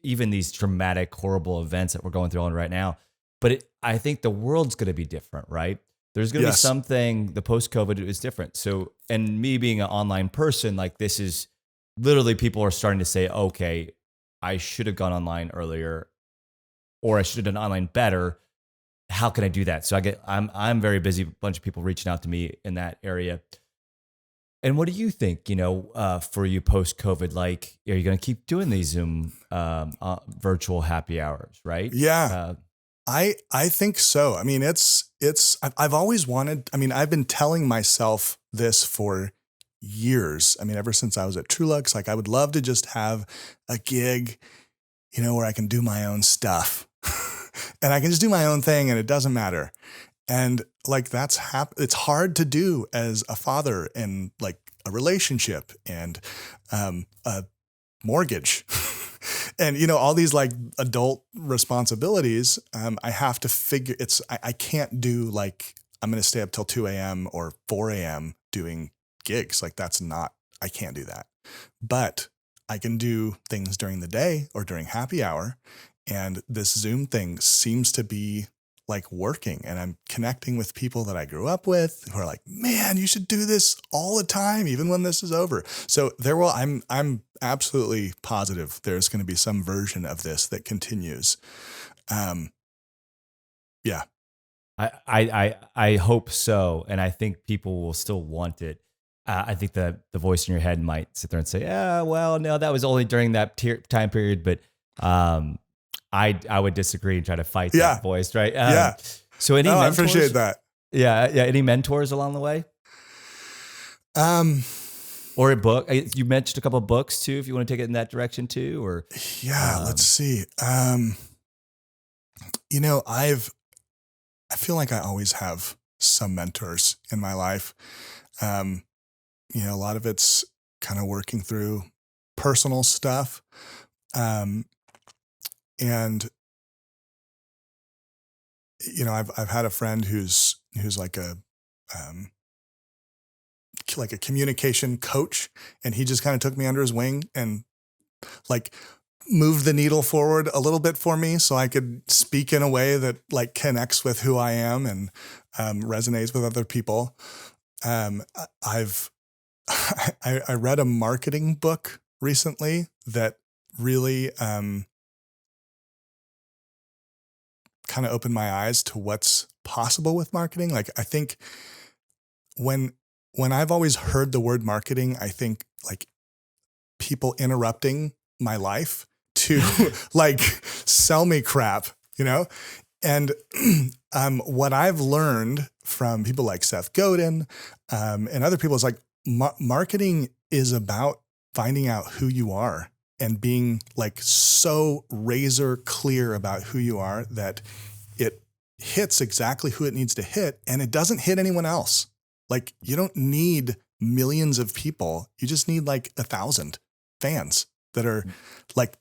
even these dramatic, horrible events that we're going through on right now. But I think the world's going to be different, right? There's going to be something, the post-COVID is different. So, and me being an online person, like this is literally people are starting to say, okay, I should have gone online earlier, or I should have done online better. How can I do that? So I'm very busy, a bunch of people reaching out to me in that area. And what do you think, for you post-COVID, like, are you going to keep doing these Zoom virtual happy hours, right? Yeah, I think so. I mean, I've always wanted, I've been telling myself this for years. I mean, ever since I was at Trulux, like I would love to just have a gig, where I can do my own stuff and I can just do my own thing and it doesn't matter. And like it's hard to do as a father in like a relationship and a mortgage and all these like adult responsibilities. I have to figure I can't do like I'm going to stay up till 2 a.m. or 4 a.m. doing gigs. Like I can't do that. But I can do things during the day or during happy hour. And this Zoom thing seems to be like working, and I'm connecting with people that I grew up with who are like, man, you should do this all the time, even when this is over. So I'm absolutely positive there's going to be some version of this that continues. Yeah. I hope so. And I think people will still want it. I think the voice in your head might sit there and say, yeah, well, no, that was only during that time period. But, I would disagree and try to fight that voice, right? Yeah. So any mentors? I appreciate that. Yeah. Any mentors along the way? Or a book? You mentioned a couple of books too, if you want to take it in that direction too, or let's see. I feel like I always have some mentors in my life. A lot of it's kind of working through personal stuff. And I've had a friend who's like a communication coach, and he just kind of took me under his wing and like moved the needle forward a little bit for me so I could speak in a way that like connects with who I am and resonates with other people. I read a marketing book recently that really kind of opened my eyes to what's possible with marketing. Like I think when I've always heard the word marketing, I think like people interrupting my life to like sell me crap, And what I've learned from people like Seth Godin and other people is like marketing is about finding out who you are and being like so razor clear about who you are that it hits exactly who it needs to hit, and it doesn't hit anyone else. Like you don't need millions of people. You just need like 1,000 fans, that are like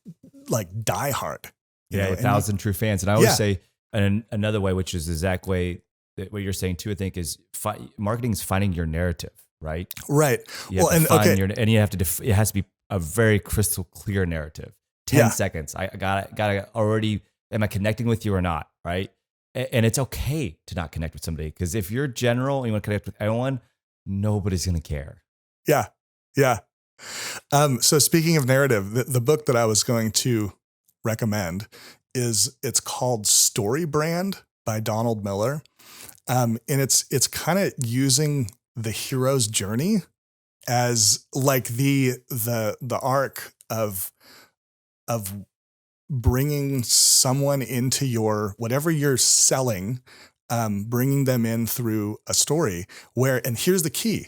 diehard. Yeah, 1,000 true fans. And I always say, and another way, which is the exact way that what you're saying too, I think is marketing is finding your narrative, right? Right. You have to find and you have to, it has to be a very crystal clear narrative. 10 seconds. I gotta already, am I connecting with you or not? Right. And it's okay to not connect with somebody, because if you're general and you want to connect with everyone, nobody's going to care. Yeah. Yeah. So speaking of narrative, the book that I was going to recommend it's called Story Brand by Donald Miller. And it's kind of using the hero's journey as like the arc of bringing someone into your, whatever you're selling, bringing them in through a story where, and here's the key.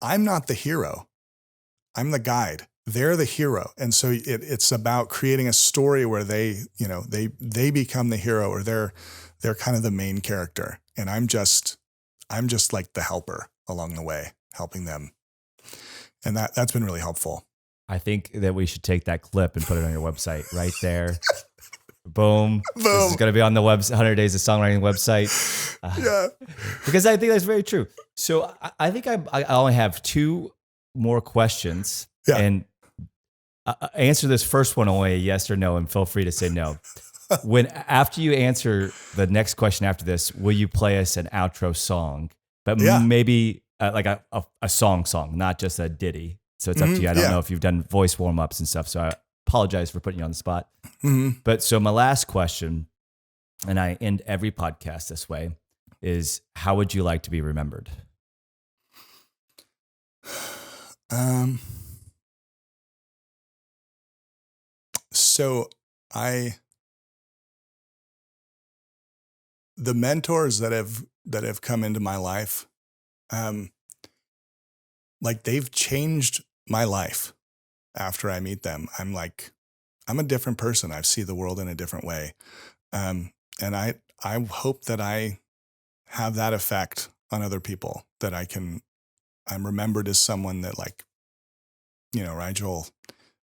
I'm not the hero. I'm the guide. They're the hero. And so it's about creating a story where they become the hero, or they're kind of the main character. And I'm just like the helper along the way, helping them. And that's been really helpful. I think that we should take that clip and put it on your website right there. Boom. This is going to be on the 100 Days of Songwriting website. Because I think that's very true. So I think I only have 2 more questions. Yeah. And answer this first one only a yes or no, and feel free to say no. After you answer the next question after this, will you play us an outro song? But maybe like a song, not just a ditty. So it's up to you. I don't know if you've done voice warm-ups and stuff, so I apologize for putting you on the spot. Mm-hmm. But so my last question, and I end every podcast this way, is how would you like to be remembered? So the mentors that have come into my life, like they've changed my life after I meet them. I'm a different person. I see the world in a different way. And I hope that I have that effect on other people, that I'm remembered as someone that, like, Rigel,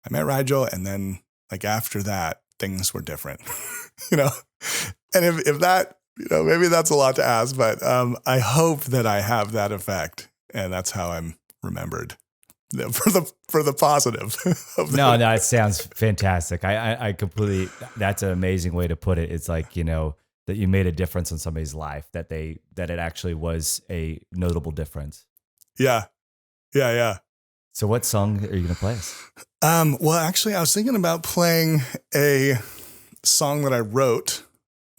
I met Rigel, and then like after that, things were different, And if that, maybe that's a lot to ask, but I hope that I have that effect, and that's how I'm remembered for the positive. No, it sounds fantastic. I completely, that's an amazing way to put it. It's like, that you made a difference in somebody's life, that it actually was a notable difference. Yeah. So what song are you going to play us? Well, actually I was thinking about playing a song that I wrote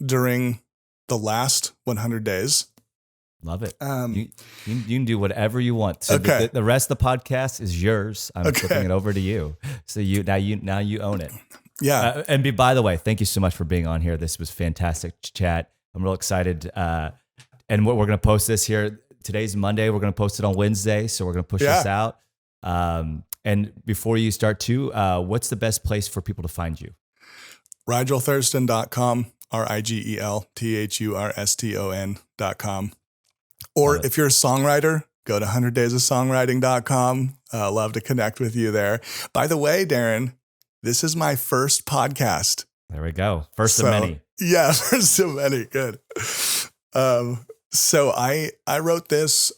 during the last 100 days. Love it. You can do whatever you want. So okay. the rest of the podcast is yours. I'm flipping it over to you. So now you own it. Yeah. And by the way, thank you so much for being on here. This was fantastic chat. I'm real excited. And we're going to post this here. Today's Monday. We're going to post it on Wednesday. So we're going to push this out. And before you start too, what's the best place for people to find you? RigelThurston.com, RigelThurston.com. Or if you're a songwriter, go to 100daysofsongwriting.com. Love to connect with you there. By the way, Daran, this is my first podcast. There we go. First of many. Yeah, first of many. Good. So I wrote this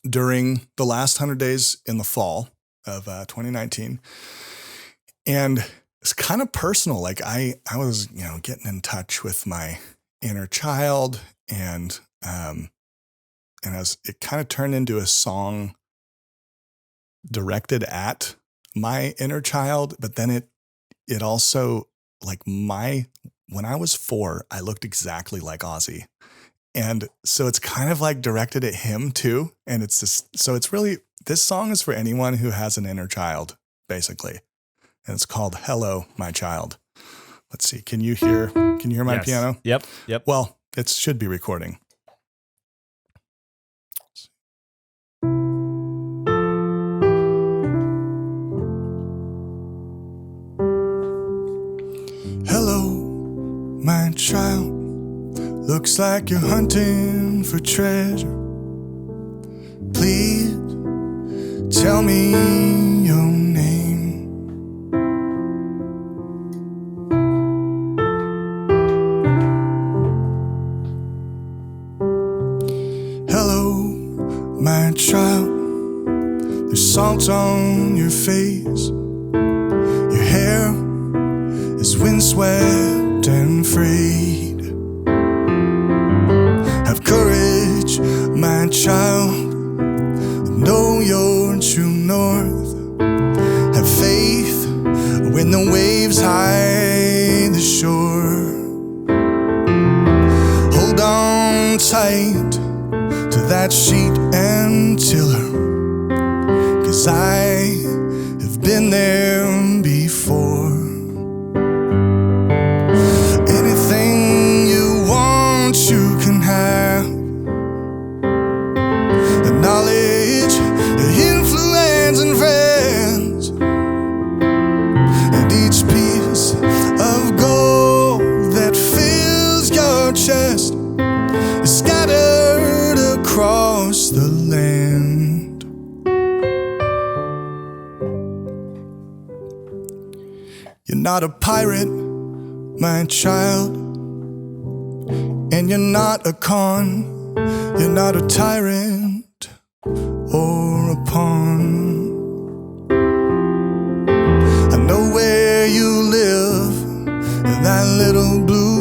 during the last 100 days in the fall of 2019. And it's kind of personal. Like I was, getting in touch with my inner child, and it kind of turned into a song directed at my inner child. But then it also, like, when I was 4, I looked exactly like Ozzy. And so it's kind of like directed at him too. And it's this song is for anyone who has an inner child, basically. And it's called Hello, My Child. Let's see. Can you hear my piano? Yep. Well, it should be recording. Hello, my child. Looks like you're hunting for treasure. Please tell me your name. salt on your face. Your hair is windswept and frayed. Have courage, my child, know your true north. Have faith when the waves hide the shore. Hold on tight to that sheet and tiller, 'cause I have been there before. Anything you want, you can have. The knowledge, the influence and friends, and each piece of gold that fills your chest is scattered across the land. You're not a pirate, my child, and you're not a con. You're not a tyrant or a pawn. I know where you live, in that little blue